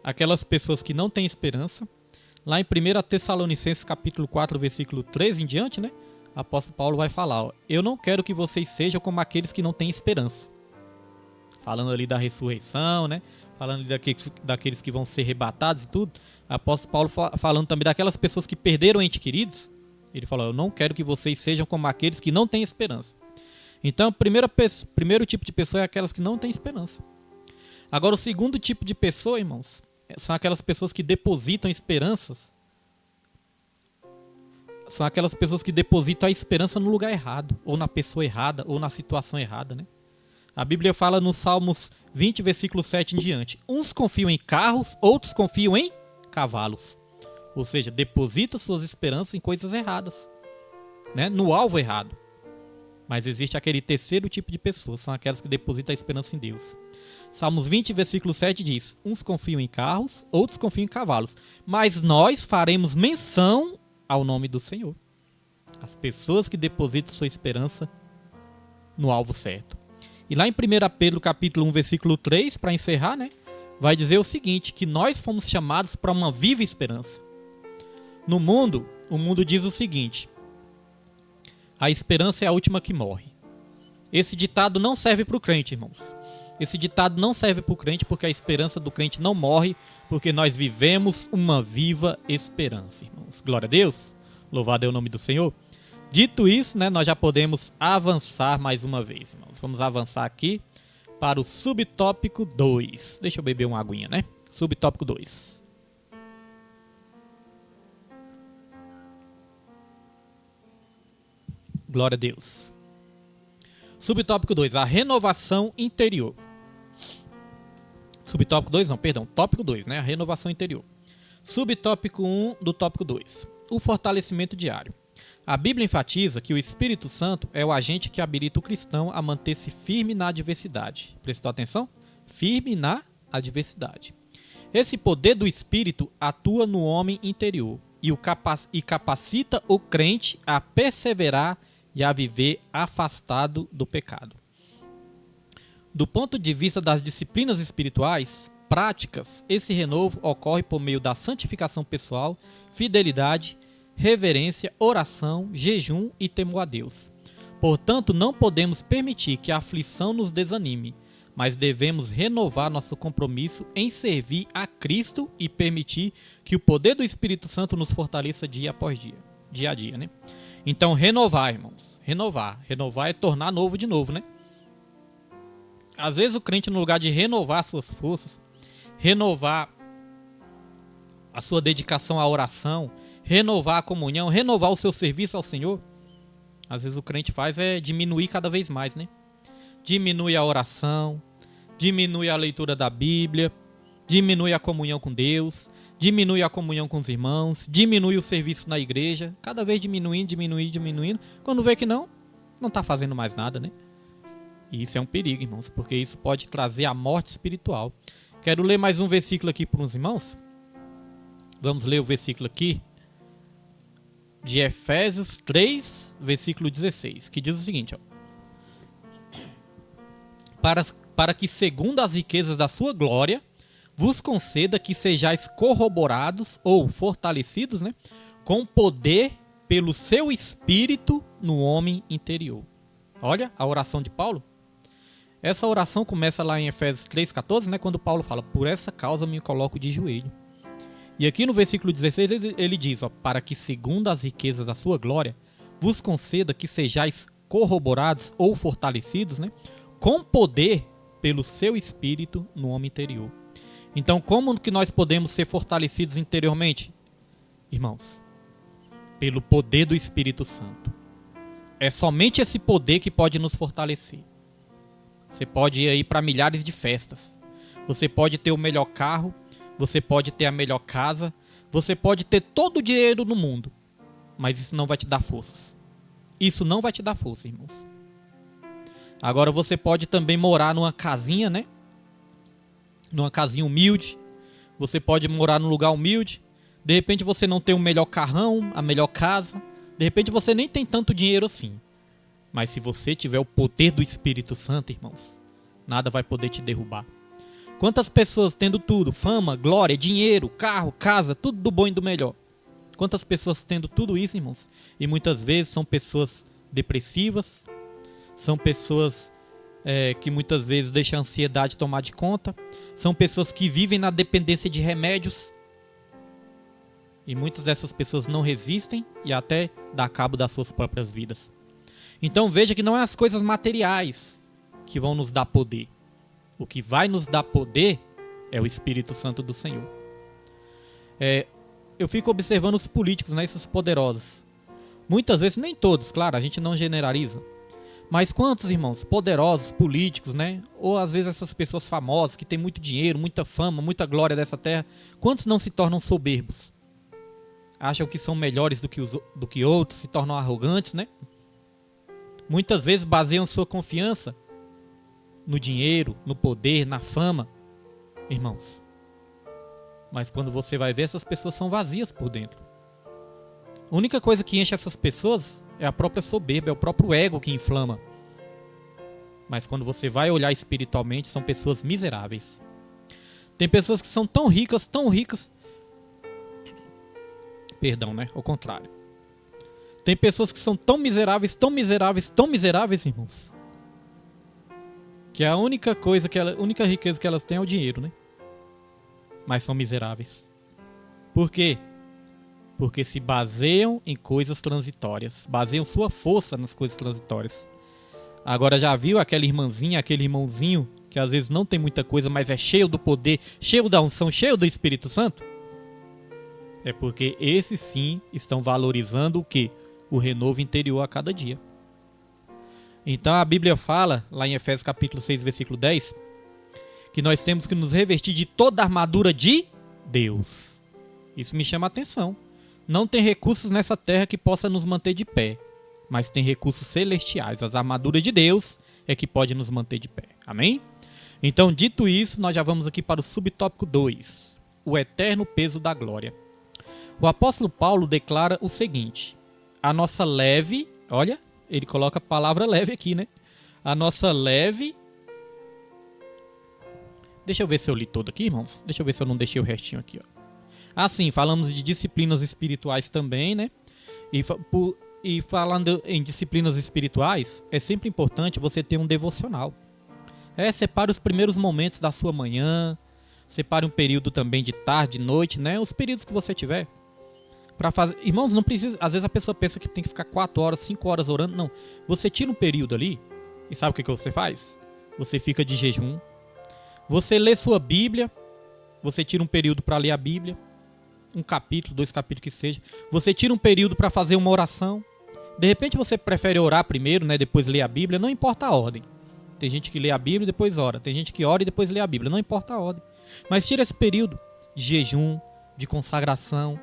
Aquelas pessoas que não têm esperança. Lá em 1 Tessalonicenses capítulo 4, versículo 3 em diante, né? O apóstolo Paulo vai falar, ó, eu não quero que vocês sejam como aqueles que não têm esperança. Falando ali da ressurreição, né? Falando ali daqueles que vão ser arrebatados e tudo. O apóstolo Paulo falando também daquelas pessoas que perderam entes queridos. Ele falou, eu não quero que vocês sejam como aqueles que não têm esperança. Então, o primeiro tipo de pessoa é aquelas que não têm esperança. Agora, o segundo tipo de pessoa, irmãos, são aquelas pessoas que depositam esperanças. São aquelas pessoas que depositam a esperança no lugar errado, ou na pessoa errada, ou na situação errada, né? A Bíblia fala no Salmos 20, versículo 7 em diante. Uns confiam em carros, outros confiam em cavalos. Ou seja, depositam suas esperanças em coisas erradas, né? No alvo errado. Mas existe aquele terceiro tipo de pessoas, são aquelas que depositam a esperança em Deus. Salmos 20, versículo 7 diz, uns confiam em carros, outros confiam em cavalos, mas nós faremos menção ao nome do Senhor. As pessoas que depositam sua esperança no alvo certo. E lá em 1 Pedro capítulo 1, versículo 3, para encerrar, né, vai dizer o seguinte, que nós fomos chamados para uma viva esperança. No mundo, o mundo diz o seguinte, a esperança é a última que morre. Esse ditado não serve para o crente, irmãos. Esse ditado não serve para o crente porque a esperança do crente não morre, porque nós vivemos uma viva esperança, irmãos. Glória a Deus. Louvado é o nome do Senhor. Dito isso, né, nós já podemos avançar mais uma vez, irmãos. Vamos avançar aqui para o subtópico 2. Deixa eu beber uma aguinha, né? Subtópico 2. Glória a Deus. Subtópico 2, a renovação interior. Subtópico 2 não, perdão, tópico 2, né? A renovação interior. Subtópico 1 do tópico 2, o fortalecimento diário. A Bíblia enfatiza que o Espírito Santo é o agente que habilita o cristão a manter-se firme na adversidade. Prestou atenção? Firme na adversidade. Esse poder do Espírito atua no homem interior e capacita o crente a perseverar e a viver afastado do pecado. Do ponto de vista das disciplinas espirituais práticas, esse renovo ocorre por meio da santificação pessoal, fidelidade, reverência, oração, jejum e temor a Deus. Portanto, não podemos permitir que a aflição nos desanime, mas devemos renovar nosso compromisso em servir a Cristo e permitir que o poder do Espírito Santo nos fortaleça dia após dia, dia a dia, né? Então, renovar, irmãos, renovar é tornar novo de novo, né? Às vezes o crente, no lugar de renovar suas forças, renovar a sua dedicação à oração, renovar a comunhão, renovar o seu serviço ao Senhor, às vezes o crente faz é diminuir cada vez mais, né? Diminui a oração, diminui a leitura da Bíblia, diminui a comunhão com Deus, diminui a comunhão com os irmãos, diminui o serviço na igreja, cada vez diminuindo. Quando vê que não está fazendo mais nada, né? E isso é um perigo, irmãos, porque isso pode trazer a morte espiritual. Quero ler mais um versículo aqui para os irmãos. Vamos ler o versículo aqui de Efésios 3, versículo 16, que diz o seguinte, ó. Para que, segundo as riquezas da sua glória, vos conceda que sejais corroborados ou fortalecidos, né, com poder pelo seu espírito no homem interior. Olha a oração de Paulo. Essa oração começa lá em Efésios 3,14, né, quando Paulo fala, por essa causa me coloco de joelho. E aqui no versículo 16 ele diz, ó, para que segundo as riquezas da sua glória, vos conceda que sejais corroborados ou fortalecidos, né, com poder pelo seu espírito no homem interior. Então, como que nós podemos ser fortalecidos interiormente? Irmãos, pelo poder do Espírito Santo. É somente esse poder que pode nos fortalecer. Você pode ir aí para milhares de festas. Você pode ter o melhor carro, você pode ter a melhor casa, você pode ter todo o dinheiro do mundo, mas isso não vai te dar forças. Isso não vai te dar força, irmãos. Agora você pode também morar numa casinha, né? Numa casinha humilde. Você pode morar num lugar humilde. De repente você não tem o melhor carrão, a melhor casa. De repente você nem tem tanto dinheiro assim. Mas se você tiver o poder do Espírito Santo, irmãos, nada vai poder te derrubar. Quantas pessoas tendo tudo, fama, glória, dinheiro, carro, casa, tudo do bom e do melhor. Quantas pessoas tendo tudo isso, irmãos? E muitas vezes são pessoas depressivas, são pessoas que muitas vezes deixam a ansiedade tomar de conta, são pessoas que vivem na dependência de remédios. E muitas dessas pessoas não resistem e até dá cabo das suas próprias vidas. Então veja que não é as coisas materiais que vão nos dar poder. O que vai nos dar poder é o Espírito Santo do Senhor. Eu fico observando os políticos, né, esses poderosos. Muitas vezes, nem todos, claro, a gente não generaliza. Mas quantos, irmãos, poderosos, políticos, né? Ou às vezes essas pessoas famosas que têm muito dinheiro, muita fama, muita glória dessa terra. Quantos não se tornam soberbos? Acham que são melhores do que outros, se tornam arrogantes, né? Muitas vezes baseiam sua confiança no dinheiro, no poder, na fama. Irmãos, mas quando você vai ver, essas pessoas são vazias por dentro. A única coisa que enche essas pessoas é a própria soberba, é o próprio ego que inflama. Mas quando você vai olhar espiritualmente, são pessoas miseráveis. Tem pessoas que são tão ricas, perdão, né? Ao contrário. Tem pessoas que são tão miseráveis, irmãos, que a única riqueza que elas têm é o dinheiro, né? Mas são miseráveis. Por quê? Porque se baseiam em coisas transitórias. Baseiam sua força nas coisas transitórias. Agora já viu aquela irmãzinha, aquele irmãozinho que às vezes não tem muita coisa, mas é cheio do poder, cheio da unção, cheio do Espírito Santo? É porque esses sim estão valorizando o quê? O renovo interior a cada dia. Então a Bíblia fala, lá em Efésios capítulo 6, versículo 10, que nós temos que nos revestir de toda a armadura de Deus. Isso me chama a atenção. Não tem recursos nessa terra que possa nos manter de pé, mas tem recursos celestiais. As armaduras de Deus é que pode nos manter de pé. Amém? Então, dito isso, nós já vamos aqui para o subtópico 2, o eterno peso da glória. O apóstolo Paulo declara o seguinte: a nossa leve, olha, ele coloca a palavra leve aqui, né? A nossa leve... Deixa eu ver se eu li todo aqui, irmãos. Deixa eu ver se eu não deixei o restinho aqui, ó. Assim, falamos de disciplinas espirituais também, né? E falando em disciplinas espirituais, é sempre importante você ter um devocional. Separe os primeiros momentos da sua manhã, separe um período também de tarde, de noite, né? Os períodos que você tiver. Para fazer, irmãos, não precisa. Às vezes a pessoa pensa que tem que ficar 4 horas, 5 horas orando. Não. Você tira um período ali e sabe o que você faz? Você fica de jejum. Você lê sua Bíblia. Você tira um período para ler a Bíblia. Um capítulo, 2 capítulos que seja. Você tira um período para fazer uma oração. De repente você prefere orar primeiro, né? Depois ler a Bíblia. Não importa a ordem. Tem gente que lê a Bíblia e depois ora. Tem gente que ora e depois lê a Bíblia. Não importa a ordem. Mas tira esse período de jejum, de consagração,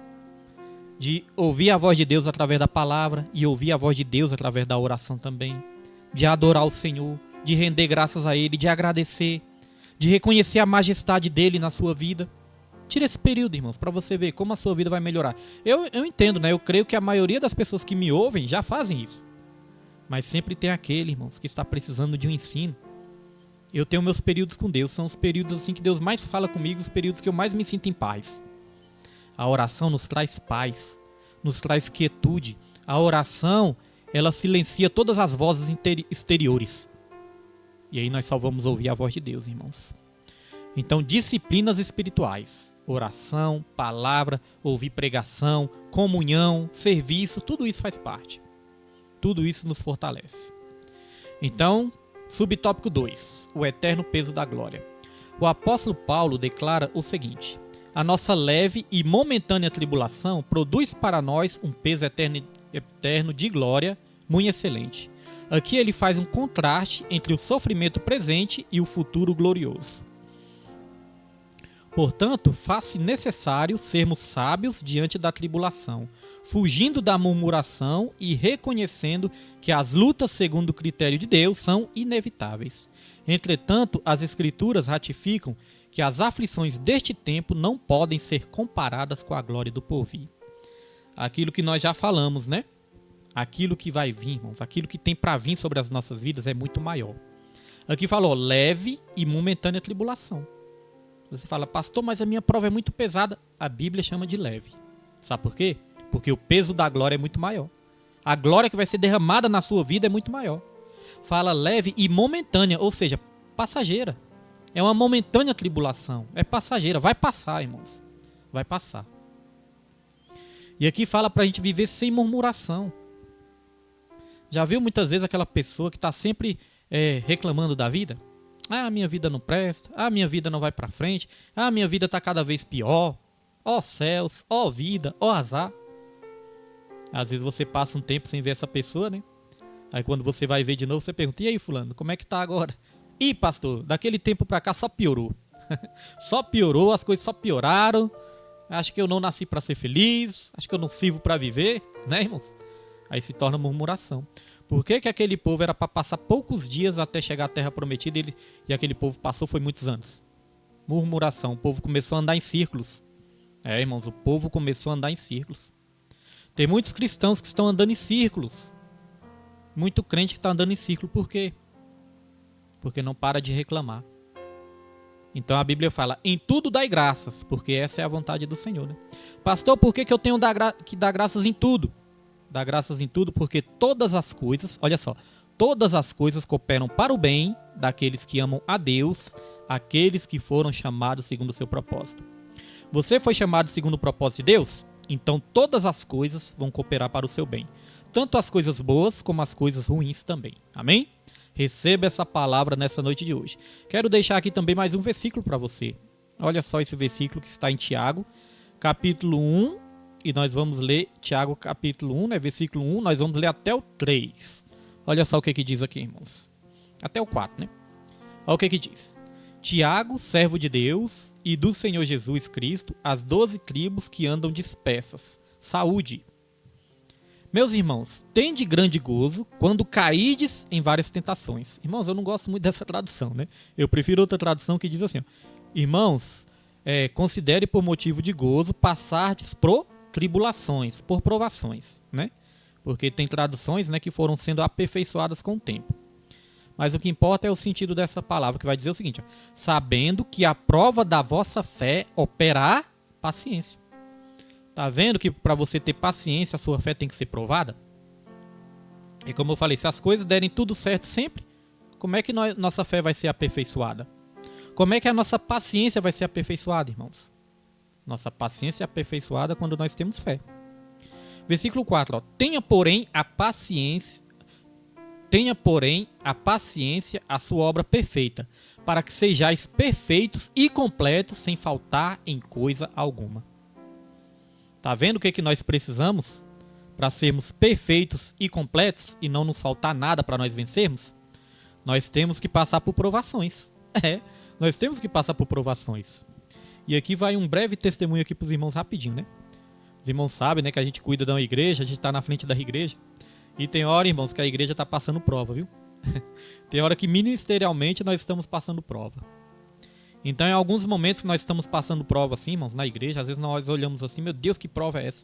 de ouvir a voz de Deus através da palavra e ouvir a voz de Deus através da oração também, de adorar o Senhor, de render graças a Ele, de agradecer, de reconhecer a majestade dEle na sua vida. Tira esse período, irmãos, para você ver como a sua vida vai melhorar. Eu entendo, né? Eu creio que a maioria das pessoas que me ouvem já fazem isso. Mas sempre tem aquele, irmãos, que está precisando de um ensino. Eu tenho meus períodos com Deus, são os períodos assim que Deus mais fala comigo, os períodos que eu mais me sinto em paz. A oração nos traz paz, nos traz quietude. A oração, ela silencia todas as vozes exteriores. E aí nós só vamos ouvir a voz de Deus, irmãos. Então, disciplinas espirituais, oração, palavra, ouvir pregação, comunhão, serviço, tudo isso faz parte. Tudo isso nos fortalece. Então, subtópico 2, o eterno peso da glória. O apóstolo Paulo declara o seguinte: a nossa leve e momentânea tribulação produz para nós um peso eterno de glória muito excelente. Aqui ele faz um contraste entre o sofrimento presente e o futuro glorioso. Portanto, faz-se necessário sermos sábios diante da tribulação, fugindo da murmuração e reconhecendo que as lutas segundo o critério de Deus são inevitáveis. Entretanto, as Escrituras ratificam que as aflições deste tempo não podem ser comparadas com a glória do porvir. Aquilo que nós já falamos, né? Aquilo que vai vir, irmãos, aquilo que tem para vir sobre as nossas vidas é muito maior. Aqui falou leve e momentânea tribulação. Você fala, pastor, mas a minha prova é muito pesada. A Bíblia chama de leve. Sabe por quê? Porque o peso da glória é muito maior. A glória que vai ser derramada na sua vida é muito maior. Fala leve e momentânea, ou seja, passageira. É uma momentânea tribulação. É passageira. Vai passar, irmãos. Vai passar. E aqui fala para a gente viver sem murmuração. Já viu muitas vezes aquela pessoa que está sempre reclamando da vida? Ah, minha vida não presta. Ah, minha vida não vai para frente. Ah, minha vida está cada vez pior. Ó céus, ó vida, ó azar. Às vezes você passa um tempo sem ver essa pessoa, né? Aí quando você vai ver de novo, você pergunta, e aí fulano, como é que tá agora? Ih, pastor, daquele tempo pra cá só piorou. Só piorou, as coisas só pioraram. Acho que eu não nasci pra ser feliz. Acho que eu não sirvo pra viver, né, irmãos? Aí se torna murmuração. Por que que aquele povo era para passar poucos dias até chegar à terra prometida e aquele povo passou foi muitos anos? Murmuração. O povo começou a andar em círculos. Irmãos, o povo começou a andar em círculos. Tem muitos cristãos que estão andando em círculos. Muito crente que está andando em círculo. Por quê? Porque não para de reclamar. Então a Bíblia fala, em tudo dai graças, porque essa é a vontade do Senhor, né? Pastor, por que eu tenho que dar graças em tudo? Dá graças em tudo porque todas as coisas, olha só, todas as coisas cooperam para o bem daqueles que amam a Deus, aqueles que foram chamados segundo o seu propósito. Você foi chamado segundo o propósito de Deus? Então todas as coisas vão cooperar para o seu bem. Tanto as coisas boas como as coisas ruins também. Amém? Receba essa palavra nessa noite de hoje. Quero deixar aqui também mais um versículo para você. Olha só esse versículo que está em Tiago, capítulo 1. E nós vamos ler Tiago capítulo 1, né, versículo 1, nós vamos ler até o 3. Olha só o que diz aqui, irmãos. Até o 4, né? Olha o que diz. Tiago, servo de Deus e do Senhor Jesus Cristo, as 12 tribos que andam dispersas. Saúde. Meus irmãos, tende grande gozo quando caídes em várias tentações. Irmãos, eu não gosto muito dessa tradução, né? Eu prefiro outra tradução que diz assim, ó, irmãos, considere por motivo de gozo passardes por tribulações, por provações, né? Porque tem traduções, né, que foram sendo aperfeiçoadas com o tempo. Mas o que importa é o sentido dessa palavra, que vai dizer o seguinte, ó, sabendo que a prova da vossa fé opera paciência. Tá vendo que para você ter paciência, a sua fé tem que ser provada? E como eu falei, se as coisas derem tudo certo sempre, como é que nossa fé vai ser aperfeiçoada? Como é que a nossa paciência vai ser aperfeiçoada, irmãos? Nossa paciência é aperfeiçoada quando nós temos fé. Versículo 4. Ó, tenha, porém, a paciência a sua obra perfeita, para que sejais perfeitos e completos, sem faltar em coisa alguma. Tá vendo o que nós precisamos para sermos perfeitos e completos e não nos faltar nada para nós vencermos? Nós temos que passar por provações. Nós temos que passar por provações. E aqui vai um breve testemunho aqui para os irmãos rapidinho, né? Os irmãos sabem, né, que a gente cuida da igreja, a gente está na frente da igreja. E tem hora, irmãos, que a igreja está passando prova, viu? Tem hora que ministerialmente nós estamos passando prova. Então, em alguns momentos que nós estamos passando prova assim, irmãos, na igreja, às vezes nós olhamos assim, meu Deus, que prova é essa?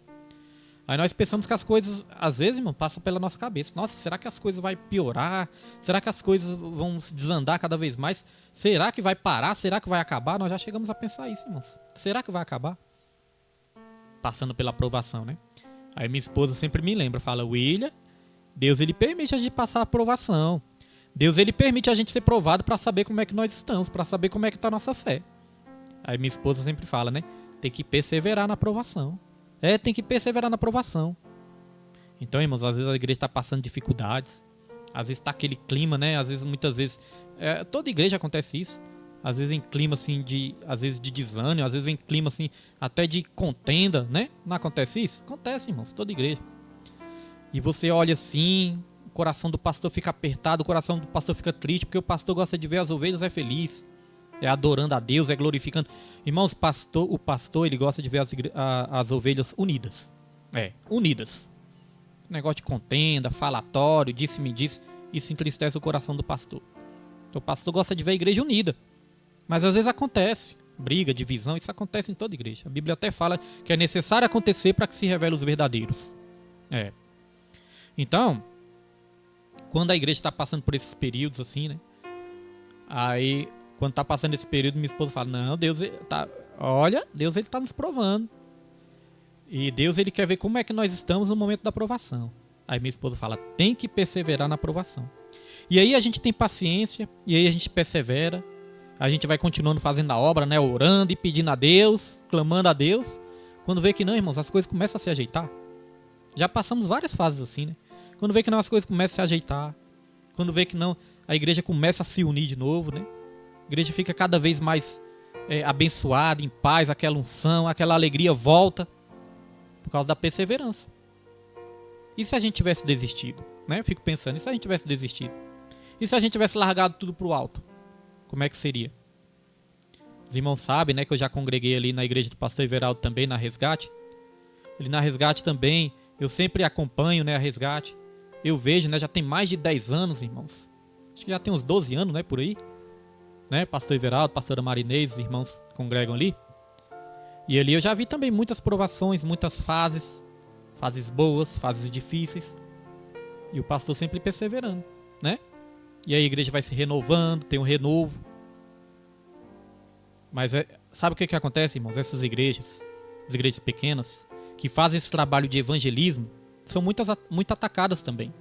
Aí nós pensamos que as coisas, às vezes, irmão, passam pela nossa cabeça. Nossa, será que as coisas vão piorar? Será que as coisas vão se desandar cada vez mais? Será que vai parar? Será que vai acabar? Nós já chegamos a pensar isso, irmãos. Será que vai acabar? Passando pela aprovação, né? Aí minha esposa sempre me lembra, fala, William, Deus ele permite a gente passar a aprovação. Deus ele permite a gente ser provado para saber como é que nós estamos, para saber como é que está a nossa fé. Aí minha esposa sempre fala, né? Tem que perseverar na aprovação. Tem que perseverar na aprovação. Então, irmãos, às vezes a igreja está passando dificuldades. Às vezes está aquele clima, né? Às vezes, muitas vezes... toda igreja acontece isso. Às vezes em clima, assim, às vezes de desânimo. Às vezes em clima, assim, até de contenda, né? Não acontece isso? Acontece, irmãos, toda igreja. E você olha assim... O coração do pastor fica apertado, o coração do pastor fica triste, porque o pastor gosta de ver as ovelhas feliz, adorando a Deus, glorificando. Irmãos, o pastor ele gosta de ver as ovelhas unidas. Unidas. Negócio de contenda, falatório, disse-me disse, isso entristece o coração do pastor. Então o pastor gosta de ver a igreja unida. Mas às vezes acontece, briga, divisão, isso acontece em toda igreja. A Bíblia até fala que é necessário acontecer para que se revele os verdadeiros. Então... Quando a igreja está passando por esses períodos assim, né? Aí, quando está passando esse período, minha esposa fala, não, Deus tá, olha, Deus ele está nos provando. E Deus ele quer ver como é que nós estamos no momento da aprovação. Aí minha esposa fala, tem que perseverar na aprovação. E aí a gente tem paciência, e aí a gente persevera. A gente vai continuando fazendo a obra, né? Orando e pedindo a Deus, clamando a Deus. Quando vê que não, irmãos, as coisas começam a se ajeitar. Já passamos várias fases assim, né? Quando vê que não, as coisas começam a se ajeitar. Quando vê que não, a igreja começa a se unir de novo, né? A igreja fica cada vez mais abençoada, em paz, aquela unção, aquela alegria volta. Por causa da perseverança. E se a gente tivesse desistido? Né? Eu fico pensando, e se a gente tivesse desistido? E se a gente tivesse largado tudo pro alto? Como é que seria? Os irmãos sabem, né, que eu já congreguei ali na igreja do pastor Everaldo também, na Resgate. Ali na Resgate também, eu sempre acompanho, né, a Resgate. Eu vejo, né, já tem mais de 10 anos, irmãos. Acho que já tem uns 12 anos, né, por aí. Né, pastor Everaldo, pastora Marinês, os irmãos congregam ali. E ali eu já vi também muitas provações, muitas fases. Fases boas, fases difíceis. E o pastor sempre perseverando, né? E a igreja vai se renovando, tem um renovo. Mas sabe o que acontece, irmãos? Essas igrejas, as igrejas pequenas, que fazem esse trabalho de evangelismo, são muito atacadas também.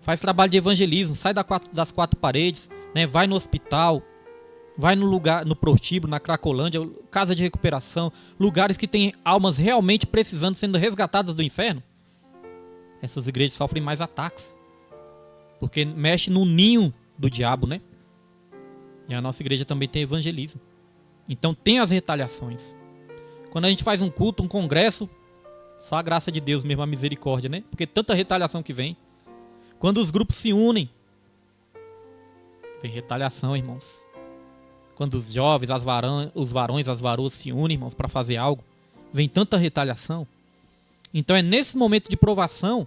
Faz trabalho de evangelismo, sai das quatro paredes, né? Vai no hospital, vai no lugar, no prostíbulo, na Cracolândia, casa de recuperação, lugares que tem almas realmente precisando, sendo resgatadas do inferno. Essas igrejas sofrem mais ataques, porque mexe no ninho do diabo, né? E a nossa igreja também tem evangelismo. Então tem as retaliações. Quando a gente faz um culto, um congresso, só a graça de Deus mesmo, a misericórdia, né? Porque tanta retaliação que vem. Quando os grupos se unem, vem retaliação, irmãos. Quando os jovens, os varões, as varoas se unem, irmãos, para fazer algo, vem tanta retaliação. Então é nesse momento de provação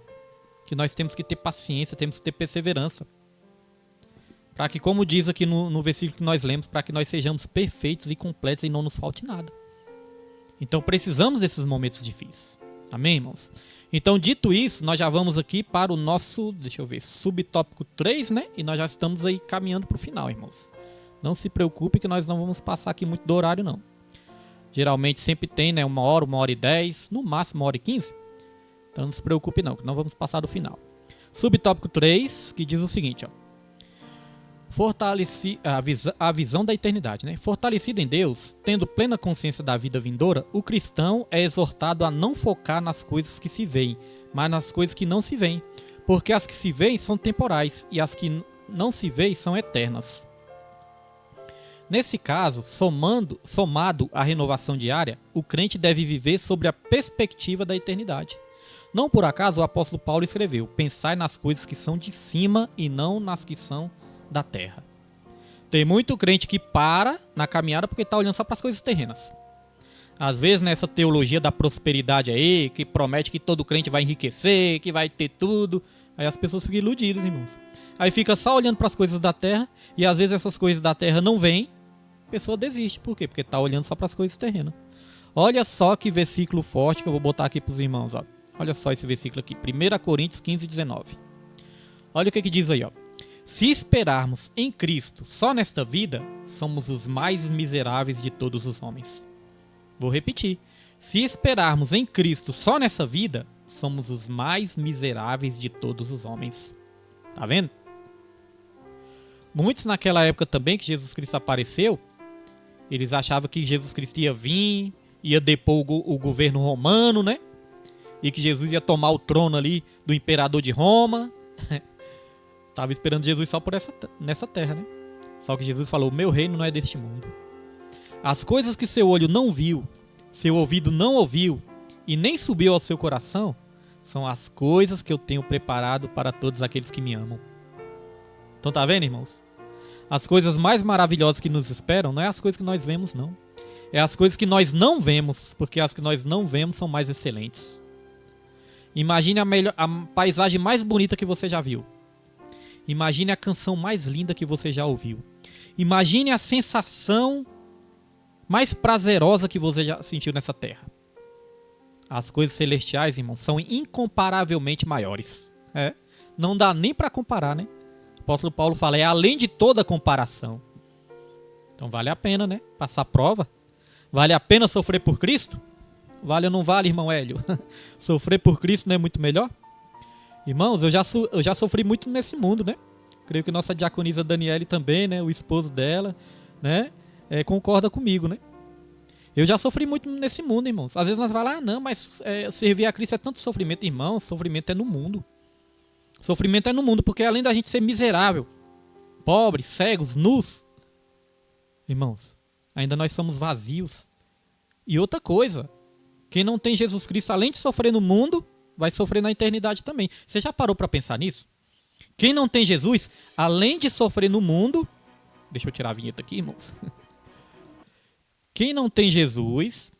que nós temos que ter paciência, temos que ter perseverança. Para que, como diz aqui no versículo que nós lemos, para que nós sejamos perfeitos e completos e não nos falte nada. Então precisamos desses momentos difíceis. Amém, irmãos? Então, dito isso, nós já vamos aqui para o nosso, subtópico 3, né? E nós já estamos aí caminhando para o final, irmãos. Não se preocupe que nós não vamos passar aqui muito do horário, não. Geralmente sempre tem, né? 1h10, no máximo 1h15. Então não se preocupe não, que não vamos passar do final. Subtópico 3, que diz o seguinte, ó. A visão da eternidade, né? Fortalecido em Deus, tendo plena consciência da vida vindoura, o cristão é exortado a não focar nas coisas que se veem, mas nas coisas que não se veem, porque as que se veem são temporais e as que não se veem são eternas. Nesse caso, somado à renovação diária, o crente deve viver sobre a perspectiva da eternidade. Não por acaso o apóstolo Paulo escreveu: pensai nas coisas que são de cima e não nas que são da terra. Tem muito crente que para na caminhada porque está olhando só para as coisas terrenas. Às vezes nessa teologia da prosperidade aí, que promete que todo crente vai enriquecer, que vai ter tudo, aí as pessoas ficam iludidas, irmãos. Aí fica só olhando para as coisas da terra, e às vezes essas coisas da terra não vêm, a pessoa desiste. Por quê? Porque tá olhando só para as coisas terrenas. Olha só que versículo forte que eu vou botar aqui para os irmãos. Ó. Olha só esse versículo aqui, 1 Coríntios 15, 19. Olha o que diz aí, ó. Se esperarmos em Cristo só nesta vida, somos os mais miseráveis de todos os homens. Vou repetir. Se esperarmos em Cristo só nessa vida, somos os mais miseráveis de todos os homens. Tá vendo? Muitos naquela época também que Jesus Cristo apareceu, eles achavam que Jesus Cristo ia vir, ia depor o governo romano, né? E que Jesus ia tomar o trono ali do imperador de Roma. Tava esperando Jesus só nessa terra, né? Só que Jesus falou, meu reino não é deste mundo. As coisas que seu olho não viu, seu ouvido não ouviu e nem subiu ao seu coração, são as coisas que eu tenho preparado para todos aqueles que me amam. Então tá vendo, irmãos? As coisas mais maravilhosas que nos esperam não é as coisas que nós vemos, não. É as coisas que nós não vemos, porque as que nós não vemos são mais excelentes. Imagine a paisagem mais bonita que você já viu. Imagine a canção mais linda que você já ouviu. Imagine a sensação mais prazerosa que você já sentiu nessa terra. As coisas celestiais, irmãos, são incomparavelmente maiores. Não dá nem para comparar, né? O apóstolo Paulo fala, é além de toda comparação. Então vale a pena, né? Passar prova. Vale a pena sofrer por Cristo? Vale ou não vale, irmão Hélio? Sofrer por Cristo não é muito melhor? Irmãos, eu já sofri muito nesse mundo, né? Creio que nossa diaconisa Daniele também, né? O esposo dela, né? Concorda comigo, né? Eu já sofri muito nesse mundo, irmãos. Às vezes nós falamos, não, mas servir a Cristo é tanto sofrimento. Irmão, sofrimento é no mundo. Sofrimento é no mundo, porque além da gente ser miserável, pobres, cegos, nus, irmãos, ainda nós somos vazios. E outra coisa, quem não tem Jesus Cristo, além de sofrer no mundo, vai sofrer na eternidade também. Você já parou para pensar nisso? Quem não tem Jesus, além de sofrer no mundo... Deixa eu tirar a vinheta aqui, irmãos. Quem não tem Jesus,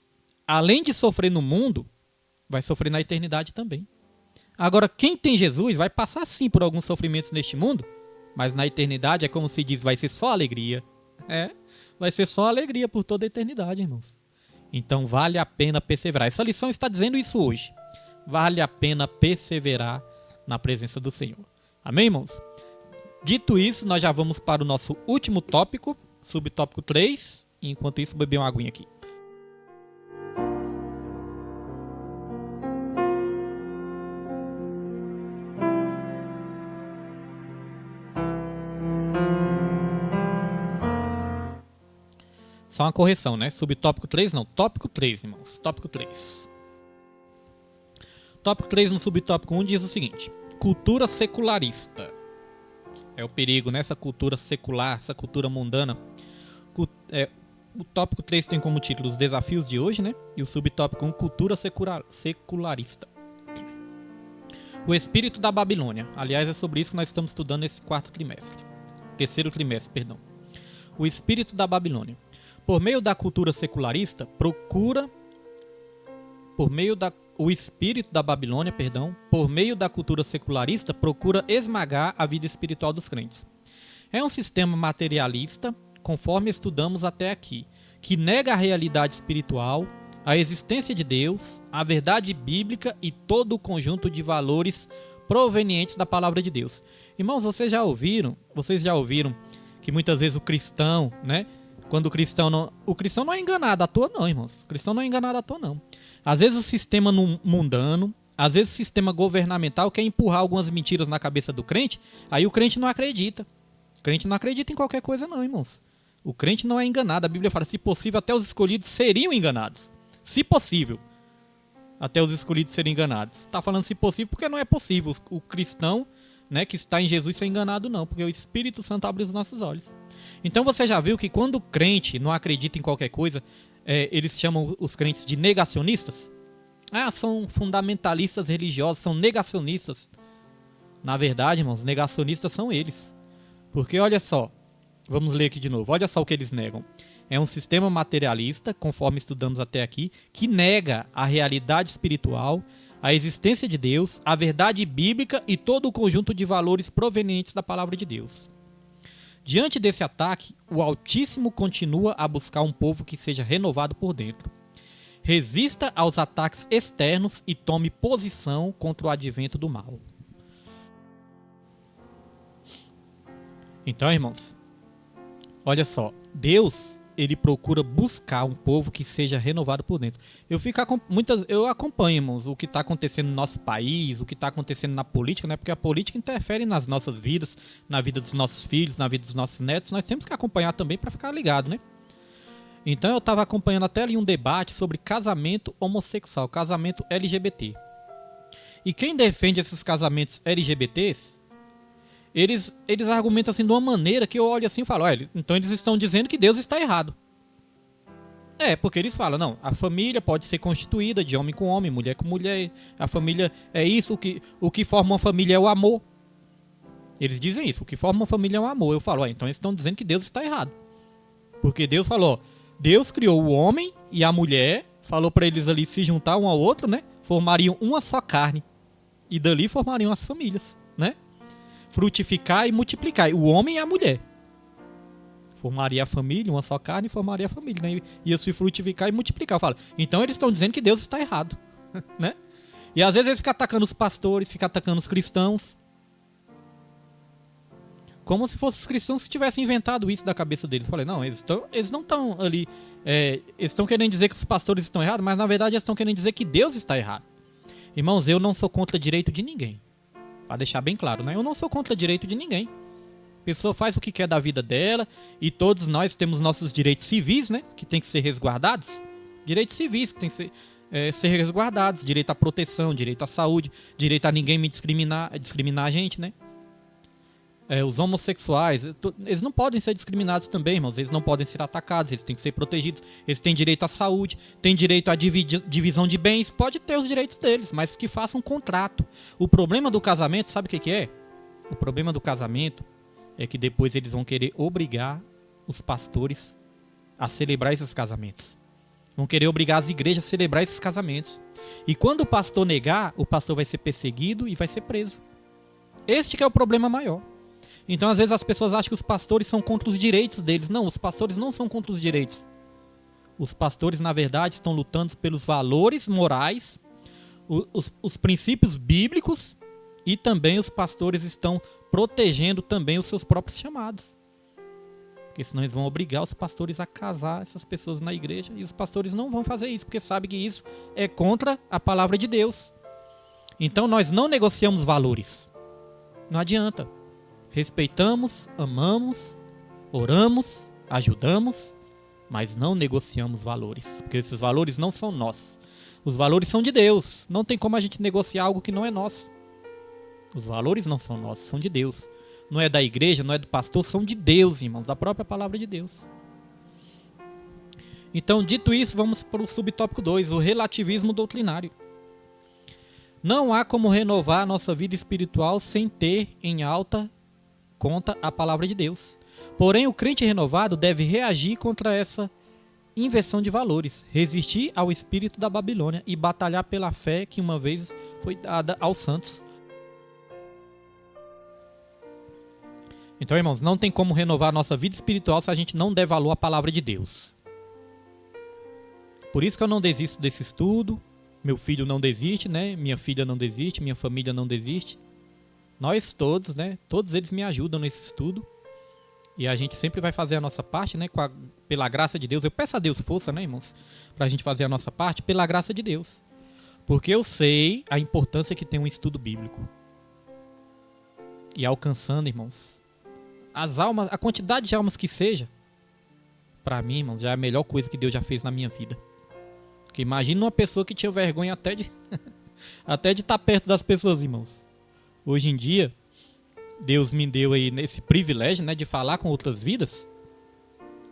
além de sofrer no mundo, vai sofrer na eternidade também. Agora, quem tem Jesus vai passar sim por alguns sofrimentos neste mundo, mas na eternidade é como se diz, vai ser só alegria. Vai ser só alegria por toda a eternidade, irmãos. Então vale a pena perseverar. Essa lição está dizendo isso hoje. Vale a pena perseverar na presença do Senhor. Amém, irmãos? Dito isso, nós já vamos para o nosso último tópico, subtópico 3. Enquanto isso, beber uma aguinha aqui. Só uma correção, né? Subtópico 3 não, tópico 3, irmãos. Tópico 3. Tópico 3 no subtópico 1 diz o seguinte: cultura secularista. É o perigo nessa cultura secular, essa cultura mundana. O tópico 3 tem como título os desafios de hoje, né? E o subtópico 1, cultura secularista. O espírito da Babilônia. Aliás, é sobre isso que nós estamos estudando nesse terceiro trimestre, perdão. O espírito da Babilônia. Por meio da cultura secularista, o espírito da Babilônia, por meio da cultura secularista, procura esmagar a vida espiritual dos crentes. É um sistema materialista, conforme estudamos até aqui, que nega a realidade espiritual, a existência de Deus, a verdade bíblica e todo o conjunto de valores provenientes da palavra de Deus. Irmãos, vocês já ouviram que muitas vezes o cristão, né? Quando o cristão não é enganado à toa não, irmãos. O cristão não é enganado à toa não. Às vezes o sistema mundano, às vezes o sistema governamental quer empurrar algumas mentiras na cabeça do crente, aí o crente não acredita. O crente não acredita em qualquer coisa não, irmãos. O crente não é enganado. A Bíblia fala, se possível, até os escolhidos seriam enganados. Se possível, até os escolhidos seriam enganados. Está falando se possível porque não é possível o cristão, né, que está em Jesus ser enganado não, porque o Espírito Santo abre os nossos olhos. Então você já viu que quando o crente não acredita em qualquer coisa, eles chamam os crentes de negacionistas? São fundamentalistas religiosos, são negacionistas. Na verdade, irmãos, negacionistas são eles. Porque olha só, vamos ler aqui de novo, olha só o que eles negam. É um sistema materialista, conforme estudamos até aqui, que nega a realidade espiritual, a existência de Deus, a verdade bíblica e todo o conjunto de valores provenientes da palavra de Deus. Diante desse ataque, o Altíssimo continua a buscar um povo que seja renovado por dentro. Resista aos ataques externos e tome posição contra o advento do mal. Então, irmãos, olha só, Deus, ele procura buscar um povo que seja renovado por dentro. Eu acompanho, irmãos, o que está acontecendo no nosso país, o que está acontecendo na política, né? Porque a política interfere nas nossas vidas, na vida dos nossos filhos, na vida dos nossos netos. Nós temos que acompanhar também para ficar ligado, né? Então eu estava acompanhando até ali um debate sobre casamento homossexual, casamento LGBT. E quem defende esses casamentos LGBTs, eles argumentam assim de uma maneira que eu olho assim e falo, então eles estão dizendo que Deus está errado. Porque eles falam, não, a família pode ser constituída de homem com homem, mulher com mulher, a família é isso, o que forma uma família é o amor. Eles dizem isso, o que forma uma família é o amor. Eu falo, então eles estão dizendo que Deus está errado. Porque Deus falou, Deus criou o homem e a mulher, falou para eles ali se juntar um ao outro, né? Formariam uma só carne. E dali formariam as famílias, né? Frutificar e multiplicar. O homem e a mulher. Formaria a família, uma só carne, formaria a família, né? Ia se frutificar e multiplicar. Eu falo, então eles estão dizendo que Deus está errado, né? E às vezes eles ficam atacando os pastores, ficam atacando os cristãos. Como se fossem os cristãos que tivessem inventado isso da cabeça deles. Eu falei, não, eles não estão ali... eles estão querendo dizer que os pastores estão errados, mas na verdade eles estão querendo dizer que Deus está errado. Irmãos, eu não sou contra direito de ninguém. Para deixar bem claro, né? Eu não sou contra direito de ninguém. A pessoa faz o que quer da vida dela e todos nós temos nossos direitos civis, né? Que tem que ser resguardados. Direitos civis que tem que ser resguardados. Direito à proteção, direito à saúde, direito a ninguém me discriminar a gente, né? Os homossexuais, eles não podem ser discriminados também, irmãos. Eles não podem ser atacados, eles têm que ser protegidos. Eles têm direito à saúde, têm direito à divisão de bens. Pode ter os direitos deles, mas que façam um contrato. O problema do casamento, sabe o que é? O problema do casamento é que depois eles vão querer obrigar os pastores a celebrar esses casamentos. Vão querer obrigar as igrejas a celebrar esses casamentos. E quando o pastor negar, o pastor vai ser perseguido e vai ser preso. Este que é o problema maior. Então, às vezes, as pessoas acham que os pastores são contra os direitos deles. Não, os pastores não são contra os direitos. Os pastores, na verdade, estão lutando pelos valores morais, os princípios bíblicos, e também os pastores estão protegendo também os seus próprios chamados. Porque senão eles vão obrigar os pastores a casar essas pessoas na igreja. E os pastores não vão fazer isso, porque sabem que isso é contra a palavra de Deus. Então, nós não negociamos valores. Não adianta. Respeitamos, amamos, oramos, ajudamos, mas não negociamos valores, porque esses valores não são nossos. Os valores são de Deus. Não tem como a gente negociar algo que não é nosso. Os valores não são nossos, são de Deus. Não é da igreja, não é do pastor, são de Deus, irmãos, da própria palavra de Deus. Então, dito isso, vamos para o subtópico 2, o relativismo doutrinário. Não há como renovar a nossa vida espiritual sem ter em alta conta a palavra de Deus. Porém, o crente renovado deve reagir contra essa inversão de valores, resistir ao espírito da Babilônia e batalhar pela fé que uma vez foi dada aos santos. Então, irmãos, não tem como renovar a nossa vida espiritual se a gente não der valor à palavra de Deus. Por isso que eu não desisto desse estudo. Meu filho não desiste, né? Minha filha não desiste, minha família não desiste. Nós todos, né? Todos eles me ajudam nesse estudo. E a gente sempre vai fazer a nossa parte, né? Pela graça de Deus. Eu peço a Deus força, né, irmãos? Pra gente fazer a nossa parte pela graça de Deus. Porque eu sei a importância que tem um estudo bíblico. E alcançando, irmãos, as almas, a quantidade de almas que seja, pra mim, irmãos, já é a melhor coisa que Deus já fez na minha vida. Porque imagina uma pessoa que tinha vergonha até de estar perto das pessoas, irmãos. Hoje em dia, Deus me deu aí esse privilégio, né, de falar com outras vidas.